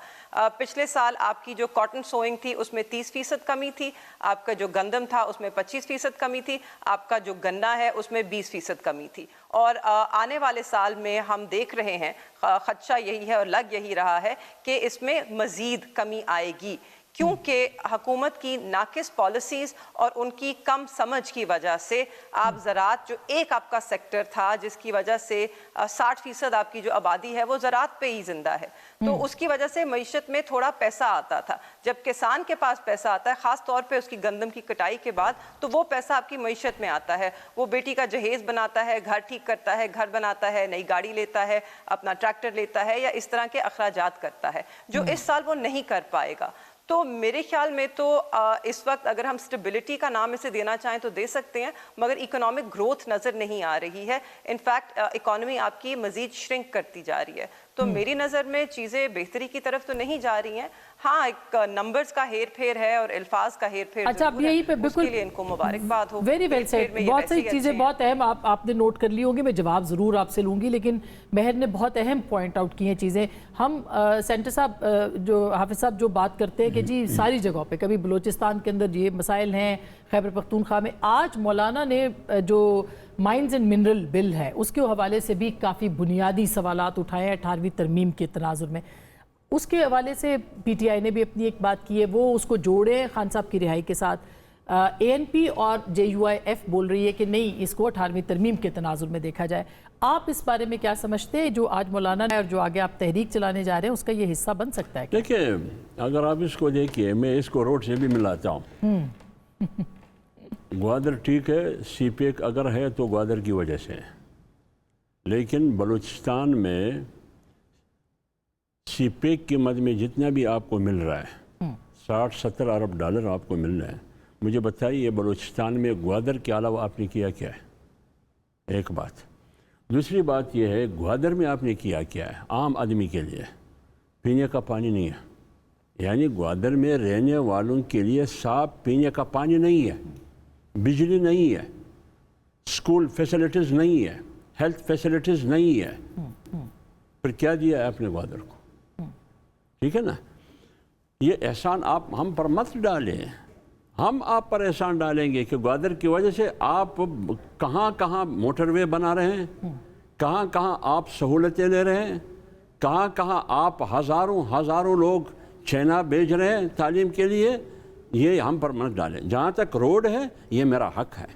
Speaker 7: پچھلے سال آپ کی جو کاٹن سوئنگ تھی اس میں 30% کمی تھی, آپ کا جو گندم تھا اس میں 25% کمی تھی, آپ کا جو گنا ہے اس میں 20% کمی تھی. اور آنے والے سال میں ہم دیکھ رہے ہیں, خدشہ یہی ہے اور لگ یہی رہا ہے کہ اس میں مزید کمی آئے گی, کیونکہ حکومت کی ناقص پالیسیز اور ان کی کم سمجھ کی وجہ سے آپ زراعت جو ایک آپ کا سیکٹر تھا جس کی وجہ سے 60% آپ کی جو آبادی ہے وہ زراعت پہ ہی زندہ ہے, تو اس کی وجہ سے معیشت میں تھوڑا پیسہ آتا تھا. جب کسان کے پاس پیسہ آتا ہے, خاص طور پہ اس کی گندم کی کٹائی کے بعد, تو وہ پیسہ آپ کی معیشت میں آتا ہے. وہ بیٹی کا جہیز بناتا ہے, گھر ٹھیک کرتا ہے, گھر بناتا ہے, نئی گاڑی لیتا ہے, اپنا ٹریکٹر لیتا ہے, یا اس طرح کے اخراجات کرتا ہے جو اس سال وہ نہیں کر پائے گا. تو میرے خیال میں تو اس وقت اگر ہم سٹیبلٹی کا نام اسے دینا چاہیں تو دے سکتے ہیں, مگر اکنامک گروتھ نظر نہیں آ رہی ہے. انفیکٹ اکانومی آپ کی مزید شرنک کرتی جا رہی ہے. تو میری نظر میں چیزیں بہتری کی طرف تو نہیں جا رہی ہیں. ہاں ایک نمبرز کا ہیر پھیر ہے اور الفاظ کا ہیر پھیر.
Speaker 1: اچھا, اب یہی پہ بالکل
Speaker 7: اس کے لیے ان کو مبارکباد ہو.
Speaker 1: Very well said. بہت ساری چیزیں بہت اہم آپ نے نوٹ کر لی ہوں گی, میں جواب ضرور آپ سے لوں گی, لیکن مہر نے بہت اہم پوائنٹ آؤٹ کی ہیں چیزیں. ہم سینٹر صاحب, جو حافظ صاحب جو بات کرتے ہیں کہ جی ساری جگہوں پہ, کبھی بلوچستان کے اندر یہ مسائل ہیں, خیبر پختونخوا میں. آج مولانا نے جو مائنز اینڈ منرل بل ہے اس کے حوالے سے بھی کافی بنیادی سوالات اٹھائے ہیں 18ویں ترمیم کے تناظر میں. اس کے حوالے سے پی ٹی آئی نے بھی اپنی ایک بات کی ہے, وہ اس کو جوڑے خان صاحب کی رہائی کے ساتھ. ANP اور JUIF बोल रही है कि नहीं, इसको 18वीं तरमीम के तनाजुर में देखा जाए। आप इस बारे में क्या समझते हैं? जो आज मौलाना और जो आगे आप तहरीक चलाने जा रहे हैं उसका ये हिस्सा बन सकता है?
Speaker 6: देखिए, अगर आप इसको देखिए, मैं इसको रोड से भी मिलाता हूँ। ग्वादर ठीक है, CPEC अगर है तो ग्वादर की वजह से है, लेकिन बलूचिस्तान में CPEC की मद में जितना भी आपको मिल रहा है, 60-70 अरब डॉलर आपको मिल रहा है, मुझे बताइए बलूचिस्तान में ग्वादर के अलावा आपने किया क्या है? एक बात। दूसरी बात यह है, ग्वादर में आपने किया क्या है? आम आदमी के लिए पीने का पानी नहीं है, यानी ग्वादर में रहने वालों के लिए साफ पीने का पानी नहीं है, बिजली नहीं है, स्कूल फैसिलिटीज़ नहीं है, हेल्थ फैसिलिटीज़ नहीं है। फिर क्या दिया है आपने ग्वादर को? ठीक है ना? ये एहसान आप हम पर मत डालें, हम आप पर एहसान डालेंगे कि ग्वादर की वजह से आप कहाँ कहाँ मोटरवे बना रहे हैं, कहाँ कहाँ आप सहूलतें ले रहे हैं, कहाँ कहाँ आप हज़ारों लोग चाइना भेज रहे हैं तालीम के लिए। ये हम पर मत डालें। जहाँ तक रोड है, ये मेरा हक है,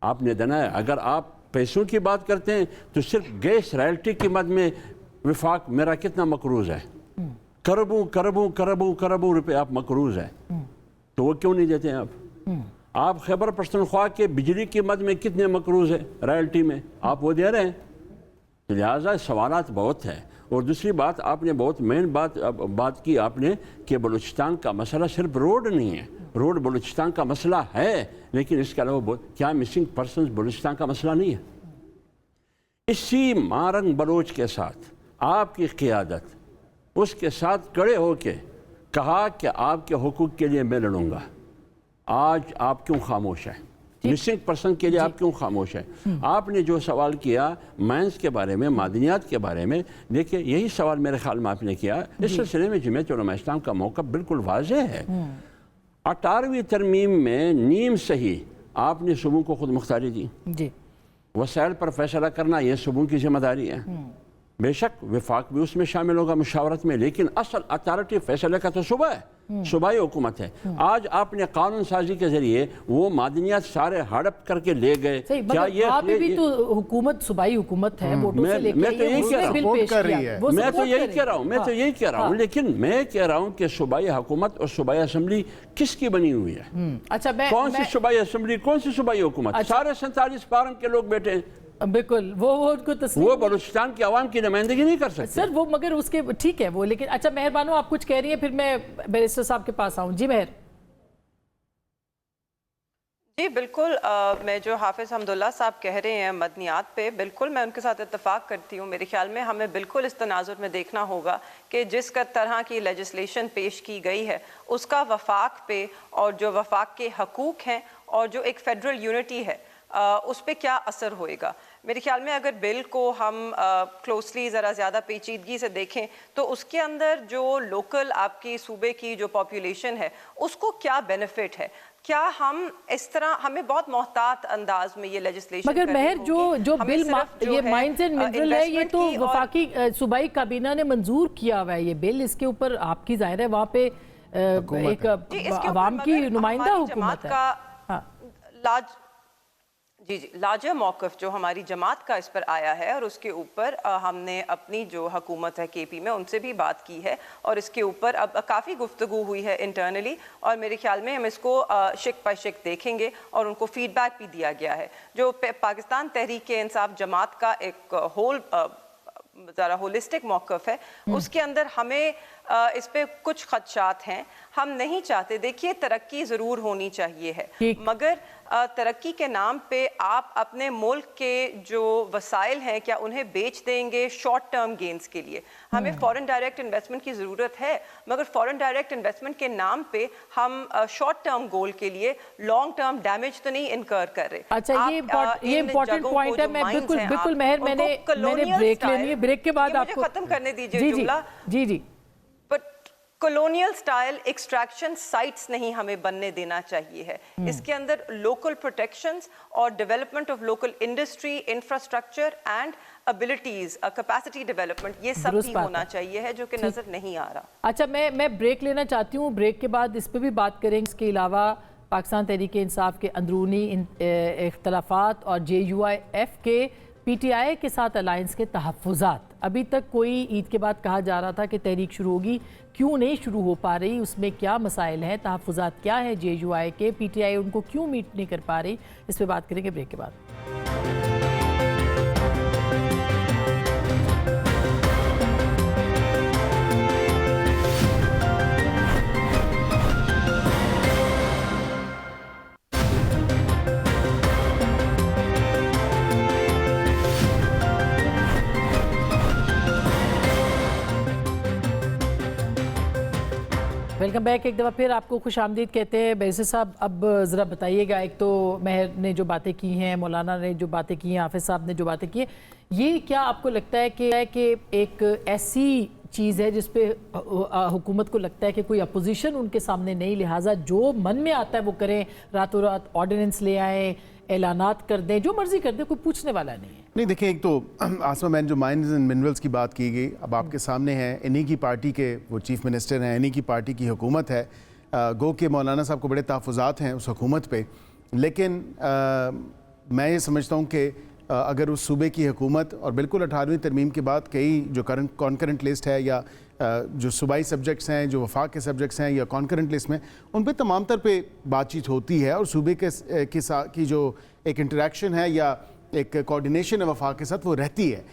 Speaker 6: आपने देना है। अगर आप पैसों की बात करते हैं तो सिर्फ गैस रॉयल्टी की मद में विफाक मेरा कितना मकरूज़ है, करबों रुपए आप मकरूज़ है, तो वो क्यों नहीं देते हैं आप खैबर पख्तूनख्वा के बिजली की मद में कितने मकरूज़ है रॉयल्टी में, आप वो दे रहे हैं। लिहाजा सवालात बहुत है। और दूसरी बात, आपने बहुत मेन बात की आपने कि बलूचिस्तान का मसला सिर्फ रोड नहीं है, रोड बलूचिस्तान का मसला है, लेकिन इसके अलावा क्या मिसिंग पर्सनस बलूचिस्तान का मसला नहीं है? इसी मारंग बलोच के साथ आपकी क़ियादत, उसके साथ खड़े होके कहा कि आपके हुकूक के लिए मैं लड़ूंगा। आज आप क्यों खामोश हैं? मिसिंग पर्सन के लिए आप क्यों खामोश हैं? आपने जो सवाल किया माइंस के बारे में, मादनियात के बारे में, देखिए यही सवाल मेरे ख्याल में आपने किया। इस सिलसिले में जमीयत उलमा इस्लाम का मौक़िफ़ बिल्कुल वाज़ेह है। 18वीं तरमीम में नीम सही आपने सूबों को खुद मुख्तारी दी जी, वसाइल पर फैसला करना ये सूबों की जिम्मेदारी है। बेशक वफाक भी उसमें शामिल होगा मुशावरत में, लेकिन असल अथॉरिटी फैसले का तो सूबा है, सूबाई हुकूमत है। आज आपने कानून साजी के जरिए वो मादनियात सारे हड़प करके ले गए। क्या ये
Speaker 1: भी तो हुकूमत सूबाई हुकूमत है, वोटों से लेके
Speaker 6: मैं तो यही कह रहा हूँ, मैं तो यही कह रहा हूँ, लेकिन मैं कह रहा हूँ कि सूबाई हुकूमत और सूबाई असम्बली किसकी बनी हुई है?
Speaker 1: अच्छा,
Speaker 6: कौन सी सूबाई असम्बली, कौन सी सूबाई हुकूमत? सारे 47 पारंग के लोग बैठे हैं।
Speaker 1: बिल्कुल, वो उनको
Speaker 6: वो बलूचिस्तान की आवाम की नुमाइंदगी नहीं कर सकते
Speaker 1: सर, वो मगर उसके ठीक है वो, लेकिन अच्छा मेहरबानो आप कुछ कह रही हैं, फिर मैं बैरिस्टर साहब के पास आऊँ। जी मेहर।
Speaker 7: जी बिल्कुल, मैं जो हाफिज़ हमदुल्ला साहब कह रहे हैं मदनियात पे, बिल्कुल मैं उनके साथ इत्तफाक करती हूँ। मेरे ख्याल में हमें बिल्कुल इस तनाजुर में देखना होगा कि जिस तरह की लेजिस्लेशन पेश की गई है उसका वफाक पे और जो वफाक के हकूक़ हैं और जो एक फेडरल यूनिटी है उस पर क्या असर होएगा। मेरे ख्याल में अगर बिल को हम क्लोजली ज़रा ज़्यादा पेचीदगी से देखें तो उसके अंदर जो लोकल आपकी सूबे की जो पॉपुलेशन है उसको क्या बेनिफिट है, क्या हम इस तरह हमें बहुत मोहतात अंदाज में ये लेजिस्लेशन
Speaker 1: मगर महर जो बिल ये माइंस एंड मिनरल है, ये तो वफाकी सूबाई काबीना ने मंजूर किया हुआ है ये बिल। इसके ऊपर आपकी जाहिर है वहाँ पे एक अवाम की नुमाइंदा हुकूमत है।
Speaker 7: जी लार्जर मौक़िफ़ जो हमारी जमात का इस पर आया है और उसके ऊपर हमने अपनी जो हुकूमत है KP में उनसे भी बात की है और इसके ऊपर अब काफ़ी गुफ्तगू हुई है इंटरनली, और मेरे ख्याल में हम इसको शिक बाय शिक देखेंगे और उनको फीडबैक भी दिया गया है। जो पाकिस्तान तहरीक इंसाफ जमात का एक ज़रा होलिस्टिक मौक़िफ़ है, उसके अंदर हमें इस पे कुछ खदशात हैं। हम नहीं चाहते, देखिए तरक्की ज़रूर होनी चाहिए है, मगर तरक्की के नाम पे आप अपने मुल्क के जो वसाइल हैं क्या उन्हें बेच देंगे शॉर्ट टर्म गेंस के लिए? हमें फॉरेन डायरेक्ट इन्वेस्टमेंट की ज़रूरत है, मगर फॉरेन डायरेक्ट इन्वेस्टमेंट के नाम पे हम शॉर्ट टर्म गोल के लिए लॉन्ग टर्म डैमेज तो नहीं इनकर कर रहे।
Speaker 1: अच्छा, ये इम्पोर्टेंट पॉइंट है। मैं बिल्कुल महर मैंने ब्रेक लेनी है, ब्रेक के बाद आपको
Speaker 7: खत्म करने दीजिए जुमला।
Speaker 1: जी
Speaker 7: कॉलोनियल स्टाइल एक्सट्रैक्शन साइट्स नहीं हमें बनने देना चाहिए है। इसके अंदर लोकल प्रोटेक्शंस और development of local industry, infrastructure and abilities, capacity development, ये सब भी होना चाहिए है जो कि नजर नहीं आ रहा।
Speaker 1: अच्छा, मैं ब्रेक लेना चाहती हूँ, ब्रेक के बाद इस पे भी बात करेंगे। इसके अलावा पाकिस्तान तहरीक इंसाफ के अंदरूनी इख्तलाफात और JUIF के PTI के साथ अलायंस के तहफ़्फ़ुज़ात। अभी तक कोई ईद के बाद कहा जा रहा था कि तहरीक शुरू होगी, क्यों नहीं शुरू हो पा रही, उसमें क्या मसाइल हैं, तहफ़्फ़ुज़ात क्या है JUI के, PTI उनको क्यों मीट नहीं कर पा रही, इस पर बात करेंगे ब्रेक के बाद। Welcome back. एक दफ़ा फिर आपको खुश आमदीद कहते हैं। बैरिस्टर साहब, अब ज़रा बताइएगा, एक तो महर ने जो बातें की हैं, मौलाना ने जो बातें की हैं, हाफिज़ साहब ने जो बातें की हैं, ये क्या आपको लगता है कि एक ऐसी चीज़ है जिस पे हुकूमत को लगता है कि कोई अपोजिशन उनके सामने नहीं, लिहाजा जो मन में आता है वो करें, रातों रात ऑर्डिनेंस ले आएँ, ऐलानात कर दें, जो मर्जी कर दें, कोई पूछने वाला नहीं है? नहीं,
Speaker 4: देखिए, एक तो आसमा मैन जो माइंस एंड मिनरल्स की बात की गई, अब आपके सामने है, इन्हीं की पार्टी के वो चीफ मिनिस्टर हैं, इन्हीं की पार्टी की हुकूमत है। गो के मौलाना साहब को बड़े तहफ़्फ़ुज़ात हैं उस हुकूमत पे, लेकिन मैं ये समझता हूँ कि अगर उस सूबे की हुकूमत और बिल्कुल 18वीं तरमीम के बाद कई जो कॉन्करेंट लिस्ट है या जो सूबाई सब्जेक्ट्स हैं, जो वफाक के सब्जेक्ट्स हैं या कॉन्करेंट लिस्ट में, उन पर तमाम तर पे बातचीत होती है और सूबे के साथ की जो एक इंटरेक्शन है या एक कोऑर्डिनेशन है वफाक के साथ, वो रहती है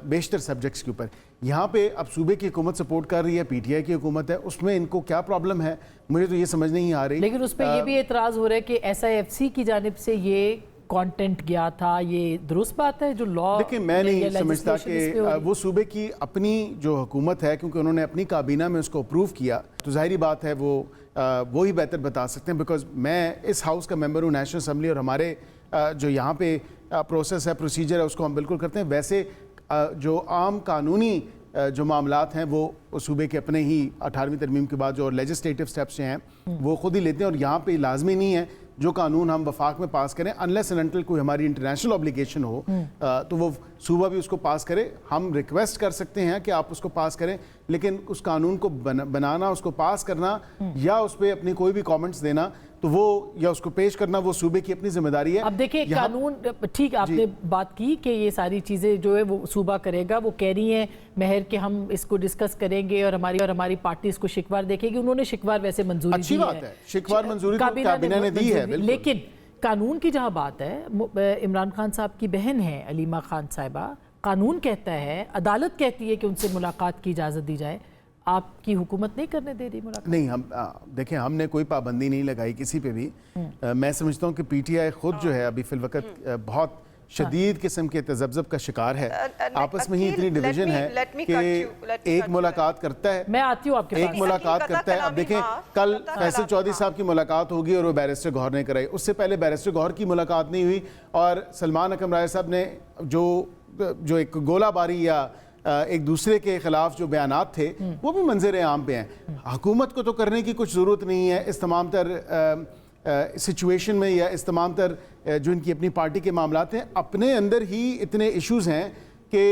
Speaker 4: बेशतर सब्जेक्ट्स के ऊपर। यहाँ पे अब सूबे की हुकूमत सपोर्ट कर रही है, PTI की हुकूमत है, उसमें इनको क्या प्रॉब्लम है, मुझे तो ये समझ नहीं आ रही।
Speaker 1: लेकिन उस पर यह भी एतराज़ हो रहा है कि SIFC की जानिब से ये कंटेंट गया था, ये दुरुस्त बात है जो लॉ?
Speaker 4: देखिए, मैं नहीं समझता कि वो सूबे की अपनी जो हुकूमत है, क्योंकि उन्होंने अपनी काबीना में उसको अप्रूव किया, तो ज़ाहिरी बात है वो ही बेहतर बता सकते हैं। बिकॉज मैं इस हाउस का मेंबर हूँ, नेशनल असम्बली, और हमारे जो यहाँ पे प्रोसेस है, प्रोसीजर है, उसको हम बिल्कुल करते हैं। वैसे जो आम कानूनी जो मामलात हैं वो सूबे के अपने ही 18वीं तरमीम के बाद जो लेजिस्लेटिव स्टेप्स हैं वो खुद ही लेते हैं, और यहाँ पे लाजमी नहीं है जो कानून हम वफाक में पास करें, अनलेस एंड अनटिल कोई हमारी इंटरनेशनल ऑब्लिगेशन हो तो वो सूबा भी उसको पास करे। हम रिक्वेस्ट कर सकते हैं कि आप उसको पास करें, लेकिन उस कानून को बनाना, उसको पास करना या उस पर अपनी कोई भी कमेंट्स देना, तो वो या उसको पेश करना, वो सूबे की अपनी जिम्मेदारी है।
Speaker 1: अब देखिए, कानून ठीक आपने बात की कि ये सारी चीज़ें जो है वो सूबा करेगा। वो कह रही हैं महर कि हम इसको डिस्कस करेंगे और हमारी पार्टी इसको शिकवार देखेगी। उन्होंने शिकवार वैसे मंजूरी
Speaker 4: अच्छी बात है, शिकवार मंजूरी काबीना ने दी है,
Speaker 1: लेकिन कानून की जहाँ बात है, इमरान खान साहब की बहन है अलीमा खान साहिबा, कानून कहता है, अदालत कहती है कि उनसे मुलाकात की इजाज़त दी जाए, आपकी हुकूमत नहीं करने दे रही मुलाकात?
Speaker 4: नहीं, हम देखें, हमने कोई पाबंदी नहीं लगाई किसी पे भी। मैं समझता हूँ कि PTI खुद जो है अभी फिलवकत बहुत शदीद किस्म के तजब्जब का शिकार है। आपस में ही इतनी डिवीजन है कि एक मुलाकात करता है,
Speaker 1: मैं आती हूँ आपके पास,
Speaker 4: एक मुलाकात करता है। अब देखें, कल फैसल चौधरी साहब की मुलाकात होगी और वो बैरिस्टर गौहर ने कराई, उससे पहले बैरिस्टर गौहर की मुलाकात नहीं हुई, और सलमान अकरम राय साहब ने जो एक गोलाबारी या एक दूसरे के खिलाफ जो बयानात थे वो भी मंजर आम पे हैं। हुकूमत को तो करने की कुछ ज़रूरत नहीं है इस तमाम तर सिचुएशन में, या इस तमाम तर जो इनकी अपनी पार्टी के मामलात हैं, अपने अंदर ही इतने इश्यूज़ हैं कि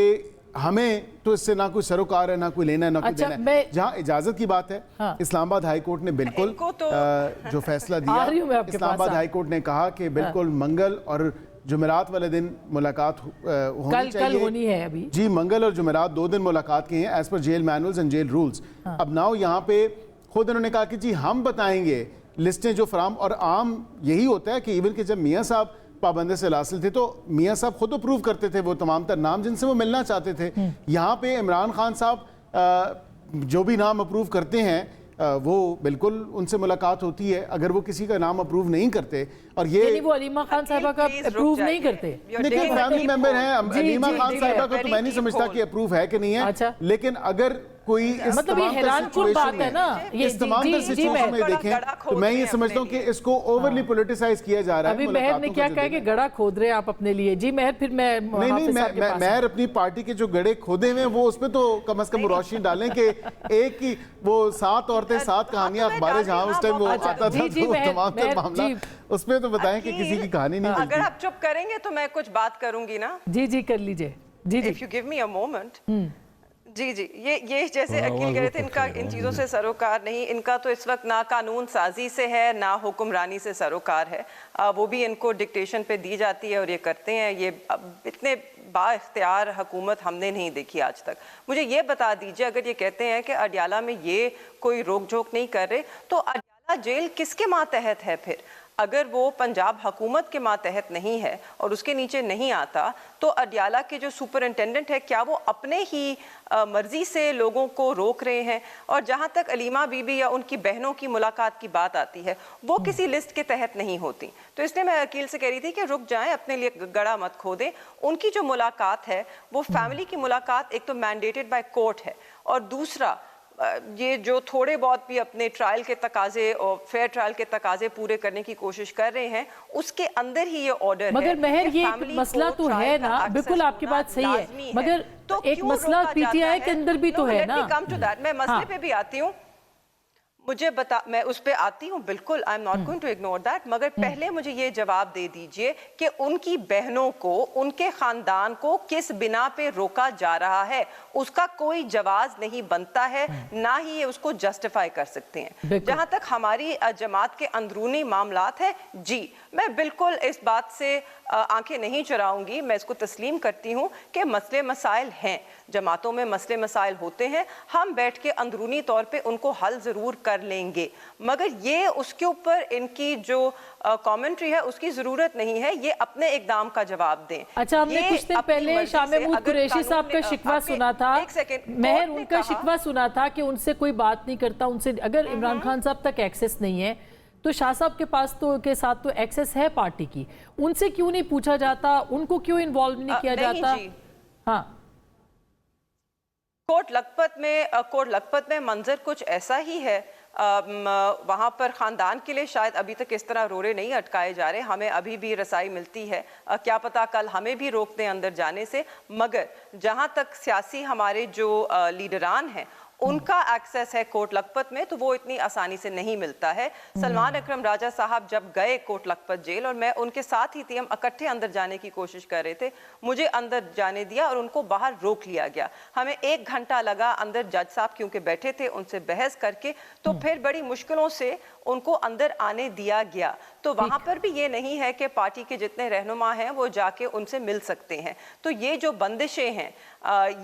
Speaker 4: हमें तो इससे ना कोई सरोकार है, ना कोई लेना है, ना कोई देना है। जहाँ इजाज़त की बात है, इस्लामाबाद हाई कोर्ट ने बिल्कुल जो फैसला दिया, इस्लामाबाद हाई कोर्ट ने कहा कि बिल्कुल मंगल और जुमेरात वाले दिन मुलाकात होनी चाहिए।
Speaker 1: होनी है अभी
Speaker 4: जी, मंगल और जुमेरात 2 दिन मुलाकात की हैं as per jail manuals and jail rules. अब नाउ यहाँ पे खुद उन्होंने कहा कि जी हम बताएंगे लिस्टें जो फराम, और आम यही होता है कि इवन कि जब मियाँ साहब पाबंदी से लासिल थे तो मियाँ साहब खुद अप्रूव करते थे वो तमाम तर नाम जिनसे वो मिलना चाहते थे। यहाँ पे इमरान खान साहब जो भी नाम अप्रूव करते हैं वो बिल्कुल उनसे मुलाकात होती है। अगर वो किसी का नाम अप्रूव नहीं करते, और ये
Speaker 1: वो अलीमा खान साहिबा का अप्रूव नहीं करते,
Speaker 4: लेकिन फैमिली मेंबर हैं, अलीमा खान साहिबा को तो मैं नहीं समझता कि अप्रूव है कि नहीं है।
Speaker 1: अच्छा।
Speaker 4: लेकिन अगर कोई
Speaker 1: मतलब ये हैरानकुन बात है ना, ये
Speaker 4: इस तमाम सिचुएशन में देखें तो मैं ये समझता हूँ कि इसको ओवरली पॉलिटिसाइज किया जा रहा है।
Speaker 1: अभी महर ने क्या कहा कि गड़ा खोद रहे हैं आप अपने लिए। जी महर, फिर मैं
Speaker 4: महर अपनी पार्टी के जो गड़े खोदे हुए वो उसमें तो कम से कम रोशनी डालें कि एक ही वो 7 औरतें 7 कहानियां अखबारें जहाँ उस टाइम वो आता था तमाम मामला, उसमें तो बताएं कि किसी की कहानी नहीं।
Speaker 7: अगर आप चुप करेंगे तो मैं कुछ बात करूंगी ना।
Speaker 1: जी कर लीजिए। जी
Speaker 7: if you give me a moment. جی جی یہ جیسے عقیل کہہ رہے تھے ان کا ان چیزوں سے سروکار نہیں، ان کا تو اس وقت نہ قانون سازی سے ہے نہ حکمرانی سے سروکار ہے، وہ بھی ان کو ڈکٹیشن پہ دی جاتی ہے اور یہ کرتے ہیں۔ یہ اتنے با اختیار حکومت ہم نے نہیں دیکھی آج تک۔ مجھے یہ بتا دیجئے، اگر یہ کہتے ہیں کہ اڈیالہ میں یہ کوئی روک جھوک نہیں کر رہے تو اڈیالہ جیل کس کے ماتحت ہے پھر؟ اگر وہ پنجاب حکومت کے ماتحت نہیں ہے اور اس کے نیچے نہیں آتا تو اڈیالہ کے جو سپرنٹینڈنٹ ہے کیا وہ اپنے ہی مرضی سے لوگوں کو روک رہے ہیں؟ اور جہاں تک علیمہ بی بی یا ان کی بہنوں کی ملاقات کی بات آتی ہے وہ کسی لسٹ کے تحت نہیں ہوتی، تو اس لیے میں عقیل سے کہہ رہی تھی کہ رک جائیں، اپنے لیے گڑا مت کھو دیں۔ ان کی جو ملاقات ہے وہ فیملی کی ملاقات ایک تو مینڈیٹڈ بائی کورٹ ہے، اور دوسرا یہ جو تھوڑے بہت بھی اپنے ٹرائل کے تقاضے اور فیئر ٹرائل کے تقاضے پورے کرنے کی کوشش کر رہے ہیں، اس کے اندر ہی یہ آرڈر ہے۔
Speaker 1: مگر مہر یہ مسئلہ تو ہے نا، بالکل آپ کی بات صحیح ہے، مگر ایک مسئلہ پی ٹی آئی کے اندر بھی تو ہے نا۔
Speaker 7: میں مسئلے پہ بھی آتی ہوں، مجھے میں اس پہ آتی ہوں، بالکل I am not going to ignore that، مگر پہلے مجھے یہ جواب دے دیجئے کہ ان کی بہنوں کو، ان کے خاندان کو کس بنا پہ روکا جا رہا ہے، اس کا کوئی جواز نہیں بنتا ہے، نہ ہی یہ اس کو جسٹیفائی کر سکتے ہیں۔ جہاں تک ہماری جماعت کے اندرونی معاملات ہیں، جی میں بالکل اس بات سے آنکھیں نہیں چراؤں گی، میں اس کو تسلیم کرتی ہوں کہ مسئلے مسائل ہیں، جماعتوں میں مسئلے مسائل ہوتے ہیں، ہم بیٹھ کے اندرونی طور پہ ان کو حل ضرور کر لیں گے، مگر یہ اس کے اوپر ان کی جو کامنٹری ہے اس کی ضرورت نہیں ہے، یہ اپنے اقدام کا جواب دیں۔
Speaker 1: اچھا، ہم نے کچھ دن پہلے شاہ محمود قریشی صاحب کا شکوہ سنا تھا، مہر ان کا شکوہ سنا تھا کہ ان سے کوئی بات نہیں کرتا، ان سے اگر عمران خان صاحب تک ایکسس نہیں ہے تو شاہ صاحب کے پاس تو کے ساتھ تو ایکسس ہے پارٹی کی، ان سے کیوں نہیں پوچھا جاتا، ان کو کیوں انوالو نہیں کیا جاتا؟ ہاں،
Speaker 7: کوٹ لکھپت میں منظر کچھ ایسا ہی ہے، وہاں پر خاندان کے لیے شاید ابھی تک اس طرح رورے نہیں اٹکائے جا رہے، ہمیں ابھی بھی رسائی ملتی ہے، کیا پتا کل ہمیں بھی روک دیں اندر جانے سے، مگر جہاں تک سیاسی ہمارے جو لیڈران ہیں ان کا ایکسیس ہے کوٹ لکھپت میں تو وہ اتنی آسانی سے نہیں ملتا ہے۔ سلمان اکرم راجہ صاحب جب گئے کوٹ لکھپت جیل اور میں ان کے ساتھ ہی تھی، ہم اکٹھے اندر جانے کی کوشش کر رہے تھے، مجھے اندر جانے دیا اور ان کو باہر روک لیا گیا، ہمیں 1 گھنٹہ لگا اندر، جج صاحب کیونکہ بیٹھے تھے ان سے بحث کر کے، تو پھر بڑی مشکلوں سے ان کو اندر آنے دیا گیا۔ تو وہاں پر بھی یہ نہیں ہے کہ پارٹی کے جتنے رہنما ہیں وہ جا کے ان سے مل سکتے ہیں، تو یہ جو بندشیں ہیں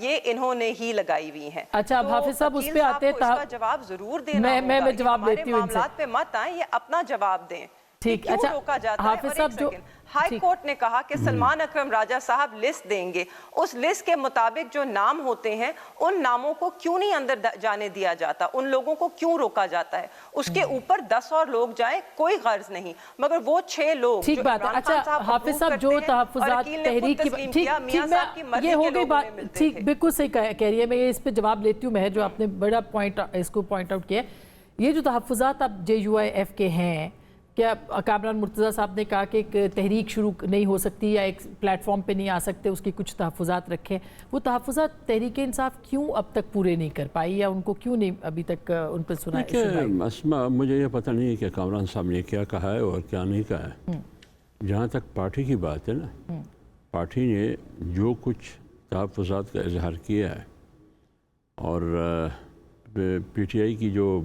Speaker 7: یہ انہوں نے ہی لگائی ہوئی ہیں۔
Speaker 1: اچھا، اب حافظ صاحب اس پہ آتے
Speaker 7: اس کا جواب ضرور دینا ہوگا،
Speaker 1: میں جواب دیتی ہوں ان سے،
Speaker 7: ہمارے معاملات پہ مت آئیں، یہ اپنا جواب دیں۔
Speaker 1: ٹھیک،
Speaker 7: اچھا حافظ صاحب، جو ہائی کورٹ نے کہا کہ سلمان اکرم راجہ صاحب لسٹ دیں گے، اس لسٹ کے مطابق جو نام ہوتے ہیں ان ناموں کو کیوں نہیں اندر جانے دیا جاتا، ان لوگوں کو کیوں روکا جاتا ہے؟ اس کے اوپر 10 اور لوگ جائیں کوئی غرض نہیں، مگر وہ 6 لوگ
Speaker 1: ٹھیک بات ہے۔ اچھا حافظ صاحب، جو تحفظات تحریک کی یہ ہو گئی بات، ٹھیک بالکل صحیح کہہ رہی ہے، میں اس پہ جواب لیتی ہوں مہر، جو آپ نے بڑا پوائنٹ اس کو پوائنٹ آؤٹ کیا ہے، یہ جو تحفظات اب JUIF کے ہیں، کیا کامران مرتضیٰ صاحب نے کہا کہ ایک تحریک شروع نہیں ہو سکتی یا ایک پلیٹ فارم پہ نہیں آ سکتے، اس کی کچھ تحفظات رکھیں، وہ تحفظات تحریک انصاف کیوں اب تک پورے نہیں کر پائی یا ان کو کیوں نہیں ابھی تک ان پر سنا ہے؟
Speaker 6: اسما، مجھے یہ پتہ نہیں ہے کہ کامران صاحب نے کیا کہا ہے اور کیا نہیں کہا ہے۔ جہاں تک پارٹی کی بات ہے نا، پارٹی نے جو کچھ تحفظات کا اظہار کیا ہے اور PTI کی جو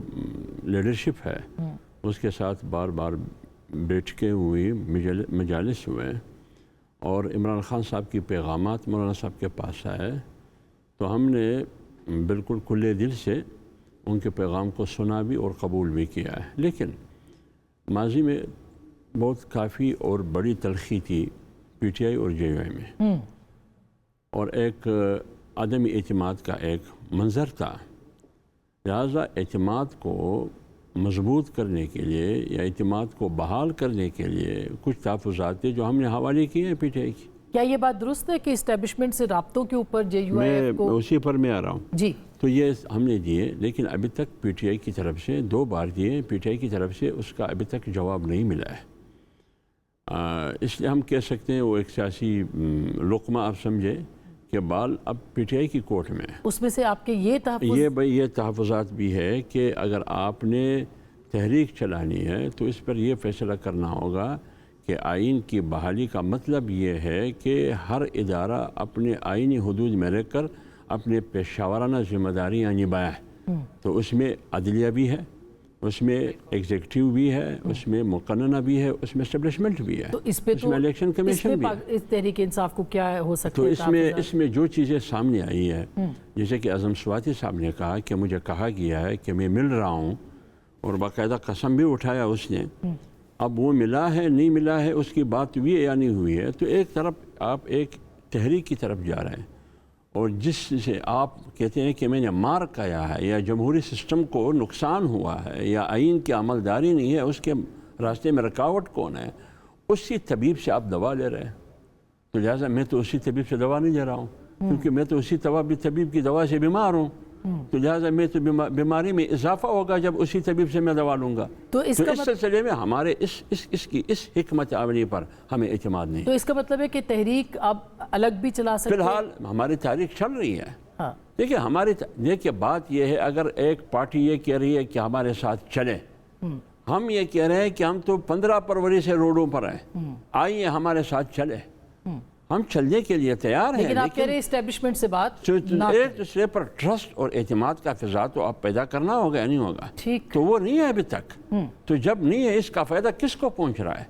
Speaker 6: لیڈرشپ ہے اس کے ساتھ بار بار بیٹھکیں ہوئی، مجالس ہوئے، اور عمران خان صاحب کی پیغامات مولانا صاحب کے پاس آئے، تو ہم نے بالکل کھلے دل سے ان کے پیغام کو سنا بھی اور قبول بھی کیا ہے۔ لیکن ماضی میں بہت کافی اور بڑی تلخی تھی PTI اور JUI میں، اور ایک عدم اعتماد کا ایک منظر تھا، لہذا اعتماد کو مضبوط کرنے کے لیے یا اعتماد کو بحال کرنے کے لیے کچھ تحفظات تھے جو ہم نے حوالے کیے ہیں PTI کی۔
Speaker 1: کیا یہ بات درست ہے کہ اسٹیبلشمنٹ سے رابطوں کے اوپر JUIF کو؟
Speaker 6: میں اسی پر میں آ رہا ہوں
Speaker 1: جی،
Speaker 6: تو یہ ہم نے دیے، لیکن ابھی تک PTI کی طرف سے 2 بار دیے، PTI کی طرف سے اس کا ابھی تک جواب نہیں ملا ہے، اس لیے ہم کہہ سکتے ہیں وہ ایک سیاسی لقمہ آپ سمجھے کہ بال اب PTI کی کورٹ میں ہے۔
Speaker 1: اس میں سے آپ کے یہ
Speaker 6: تحفظات بھی ہے کہ اگر آپ نے تحریک چلانی ہے تو اس پر یہ فیصلہ کرنا ہوگا کہ آئین کی بحالی کا مطلب یہ ہے کہ ہر ادارہ اپنے آئینی حدود میں رہ کر अपने पेशावराना जिम्मेदारियाँ निभाएं, तो उसमें अदलिया भी है, उसमें एग्जीक्यूटिव भी है, उसमें मुकन्ना भी है, उसमें एस्टेब्लिशमेंट भी है,
Speaker 1: तो इस पे
Speaker 6: उसमें इलेक्शन कमीशन भी है।
Speaker 1: इस तहरीक इंसाफ को क्या हो सकता
Speaker 6: तो
Speaker 1: है?
Speaker 6: इसमें जो चीज़ें सामने आई है, जैसे कि आज़म स्वाति साहब ने कहा कि मुझे कहा गया है कि मैं मिल रहा हूँ, और बाकायदा कसम भी उठाया उसने। अब वो मिला है नहीं मिला है उसकी बात हुई है या नहीं हुई है, तो एक तरफ आप एक तहरीक की तरफ जा रहे हैं, और जिससे आप कहते हैं कि मैंने मार खाया है या जमहूरी सिस्टम को नुकसान हुआ है या आइन की अमलदारी नहीं है, उसके रास्ते में रुकावट कौन है, उसी तबीब से आप दवा ले रहे हैं। तो लिहाजा मैं तो उसी तबीब से दवा नहीं ले रहा हूँ, क्योंकि मैं तो उसी तबीब की दवा से बीमार हूँ। तो लिहाजा मैं तो बीमारी में इजाफा होगा जब उसी तबीब से मैं दवा लूँगा।
Speaker 1: तो
Speaker 6: इस सिलसिले में हमारे इस हिकमत आमली पर हमें एतमाद नहीं।
Speaker 1: तो इसका मतलब है कि तहरीक आप अलग भी चला सकते हैं?
Speaker 6: फिलहाल हमारी तारीख चल रही है।
Speaker 1: हाँ।
Speaker 6: देखिए बात यह है, अगर एक पार्टी ये कह रही है कि हमारे साथ चले, हम ये कह रहे हैं कि हम तो 15 फरवरी से रोडों पर हैं, आइए हमारे साथ चले, हम चलने के लिए तैयार हैं।
Speaker 1: लेकिन आप कह रहे हैं एस्टेब्लिशमेंट से बात
Speaker 6: एक दूसरे पर ट्रस्ट और एतमाद का फिजा तो आप पैदा करना होगा या नहीं होगा?
Speaker 1: ठीक।
Speaker 6: तो वो नहीं है अभी तक। तो जब नहीं है, इसका फ़ायदा किसको पहुंच रहा है?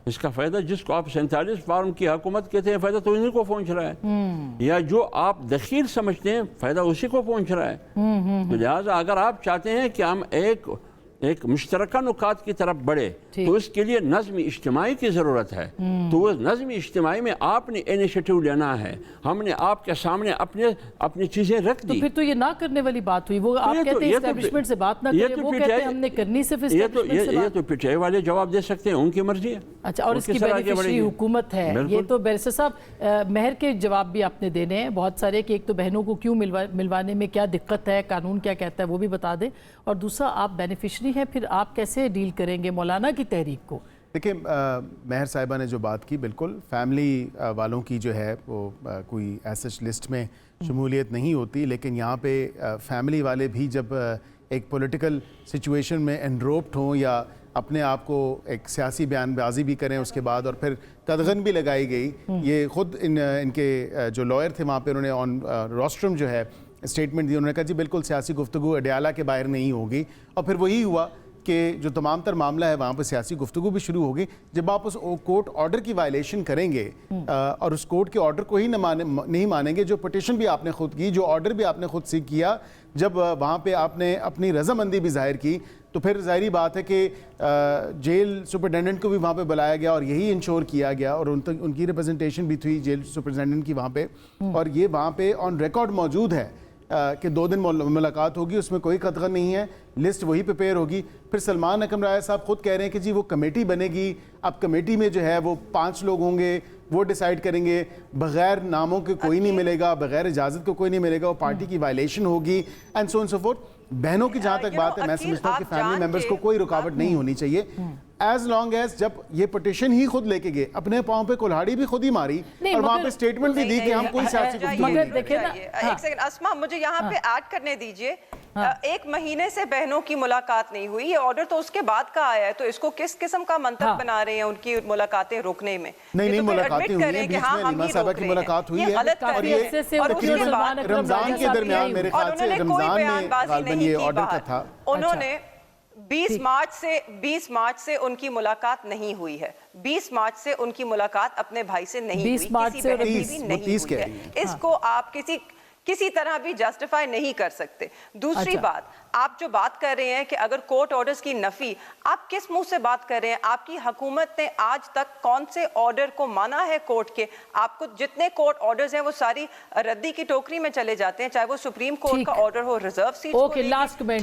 Speaker 6: इसका फ़ायदा जिसको आप 47 फार्म की हुकूमत कहते हैं, फ़ायदा तो इन्हीं को पहुंच रहा है, या जो आप दखील समझते हैं फ़ायदा उसी को पहुंच रहा है। तो लिहाजा अगर आप चाहते हैं कि हम एक मुश्तरका नुकात की तरफ बढ़े, तो उसके लिए नज़्म इज्तिमाई की ज़रूरत है। तो वो नज़्म इज्तिमाई में आपने इनिशिएटिव लेना है। हमने आपके सामने अपनी चीज़ें रख दी।
Speaker 1: तो फिर तो ये ना करने वाली बात हुई। वो आप कहते हैं एस्टेब्लिशमेंट से बात ना करें, वो कहते हैं हमने करनी सिर्फ एस्टेब्लिशमेंट से बात।
Speaker 6: ये तो पिटाई वाले जवाब दे सकते हैं, उनकी मर्जी है।
Speaker 1: अच्छा, और इसकी बेनिफिशियरी हुकूमत है। ये तो बैरिस्टर साहब महर के जवाब भी आपने देने हैं बहुत सारे, कि एक तो बहनों को क्यों मिलवाने में क्या दिक्कत है, कानून क्या कहता है वो भी बता दें, और दूसरा आप बेनिफिशरी हैं, फिर आप कैसे डील करेंगे मौलाना की तहरीक को?
Speaker 4: देखिए, महर साहिबा ने जो बात की, बिल्कुल फैमिली वालों की जो है वो कोई ऐसे लिस्ट में शमूलियत नहीं होती, लेकिन यहाँ पे फैमिली वाले भी जब एक पॉलिटिकल सिचुएशन में एनरोप्ड हों या अपने आप को एक सियासी बयानबाजी भी करें उसके बाद, और फिर कदगन भी लगाई गई। ये ख़ुद इनके जो लॉयर थे वहाँ पे उन्होंने ऑन रोस्ट्रम जो है स्टेटमेंट दी, उन्होंने कहा जी बिल्कुल सियासी गुफ्तगू अडयाला के बाहर नहीं होगी, और फिर वही हुआ कि जो तमाम तर मामला है वहाँ पर सियासी गुफ्तगू भी शुरू होगी। जब आप उस कोर्ट ऑर्डर की वायलेशन करेंगे और उस कोर्ट के ऑर्डर को ही नहीं मानेंगे, जो पिटिशन भी आपने खुद की, जो ऑर्डर भी आपने खुद से किया, जब वहाँ पे आपने अपनी रजामंदी भी जाहिर की, तो फिर ज़ाहिरी बात है कि जेल सुपरिटेंडेंट को भी वहाँ पे बुलाया गया और यही इंश्योर किया गया, और उनकी रिप्रेजेंटेशन भी थी जेल सुपरिटेंडेंट की वहाँ पे, और ये वहाँ पे ऑन रिकॉर्ड मौजूद है कि 2 दिन मुलाकात होगी, उसमें कोई कतगन नहीं है, लिस्ट वही प्रिपेयर होगी। फिर सलमान अकरम राय साहब खुद कह रहे हैं कि जी वो कमेटी बनेगी, अब कमेटी में जो है वो 5 लोग होंगे, वो डिसाइड करेंगे, बगैर नामों के कोई नहीं मिलेगा, बगैर इजाज़त को कोई नहीं मिलेगा, वो पार्टी की वायलेशन होगी, and so on so fourth. बहनों की जहाँ तक बात है, मैं समझता हूँ कि फैमिली मेंबर्स को कोई रुकावट नहीं होनी चाहिए, एज लॉन्ग एज जब ये पिटिशन ही खुद लेके गए, अपने पाँव पे कुल्हाड़ी भी खुद ही मारी और वहाँ पे स्टेटमेंट भी दी कि हम कोई सियासी गुफ्तगू नहीं।
Speaker 1: देखिए ना,
Speaker 7: एक सेकंड अस्मा, मुझे यहाँ पे ऐड करने दीजिए। 1 महीने से बहनों की मुलाकात नहीं हुई, ये ऑर्डर तो उसके बाद का आया है, तो इसको किस किस्म का मंतक बना रहे हैं उनकी मुलाकातें रोकने में?
Speaker 4: नहीं मुलाकातें हुई हैं, बीच में रीमा साहबा की मुलाकात हुई है, और ये तकरीबन रमजान के दरमियान मेरे ख्याल से रमजान में गालिबन ये ऑर्डर का था।
Speaker 7: उन्होंने 20 मार्च से उनकी मुलाकात नहीं हुई है। 20 मार्च से उनकी मुलाकात अपने भाई से नहीं हुई,
Speaker 1: 20 मार्च से
Speaker 7: 30 हुई है। इसको आप किसी तरह भी जस्टिफाई नहीं कर सकते। दूसरी बात, आप जो बात कर रहे हैं कि अगर कोर्ट ऑर्डर्स की नफी, आप किस मुंह से बात कर रहे हैं? आपकी हुकूमत ने आज तक कौन से ऑर्डर को माना है कोर्ट के? आपको जितने कोर्ट ऑर्डर्स हैं वो सारी रद्दी की टोकरी में चले जाते हैं, चाहे वो सुप्रीम कोर्ट का ऑर्डर हो रिजर्व सीट,
Speaker 4: लास्ट कमेंट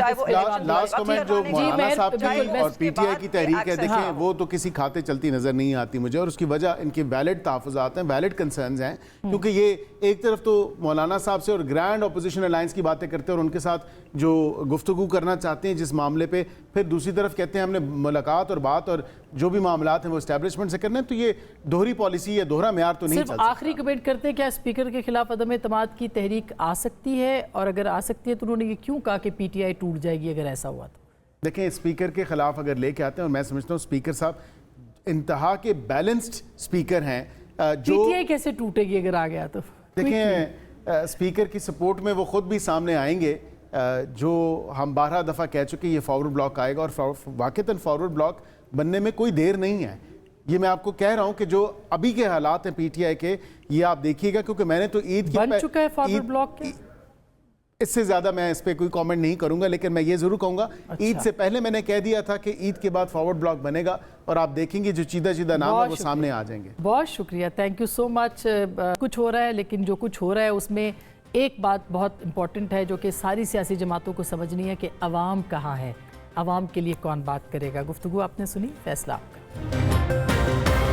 Speaker 4: जो मौलाना साहब की और पीटीआई की तहरीक है, देखें वो तो किसी खाते चलती नजर नहीं आती मुझे, और उसकी वजह इनके वैलिड तहफ़्फ़ुज़ात हैं, वैलिड कंसर्न्स हैं, क्योंकि ये एक तरफ तो मौलाना साहब से और ग्रैंड अपोजिशन अलायंस की बातें करते हैं और उनके साथ जो गुफ्तगू करना चाहते हैं जिस मामले पे, फिर दूसरी तरफ कहते हैं हमने मुलाकात और बात और जो भी मामलात हैं वो एस्टैब्लिशमेंट से करने हैं। तो ये दोहरी पॉलिसी या दोहरा म्यार तो नहीं चल सकता।
Speaker 1: आखिरी कमेंट करते हैं, क्या स्पीकर के खिलाफ अदम एतमाद की तहरीक आ सकती है, और अगर आ सकती है तो उन्होंने ये क्यों कहा कि पीटीआई टूट जाएगी अगर ऐसा हुआ तो?
Speaker 4: देखें, स्पीकर के खिलाफ अगर लेके आते हैं, और मैं समझता हूँ स्पीकर साहब इंतहा के बैलेंस्ड स्पीकर हैं, जो
Speaker 1: पीटीआई कैसे टूटेगी अगर आ गया तो?
Speaker 4: देखें स्पीकर की सपोर्ट में वो ख़ुद भी सामने आएंगे, जो हम 12 दफ़ा कह चुके ये फॉरवर्ड ब्लॉक आएगा और वाक़तन फॉरवर्ड ब्लॉक बनने में कोई देर नहीं है। ये मैं आपको कह रहा हूँ कि जो अभी के हालात हैं पीटीआई के, ये आप देखिएगा, क्योंकि मैंने तो ईद की
Speaker 1: बन चुका है फॉरवर्ड ब्लॉक क्या?
Speaker 4: इससे ज़्यादा मैं इस पर कोई कमेंट नहीं करूंगा, लेकिन मैं ये ज़रूर कहूँगा ईद से पहले मैंने कह दिया था कि ईद के बाद फॉरवर्ड ब्लॉक बनेगा और आप देखेंगे जो चीदा नाम है वो सामने आ जाएंगे।
Speaker 1: बहुत शुक्रिया, थैंक यू सो मच। कुछ हो रहा है, लेकिन जो कुछ हो रहा है उसमें एक बात बहुत इंपॉर्टेंट है जो कि सारी सियासी जमातों को समझनी है कि अवाम कहाँ है, अवाम के लिए कौन बात करेगा। गुफ्तगू आपने सुनी, फैसला आपका।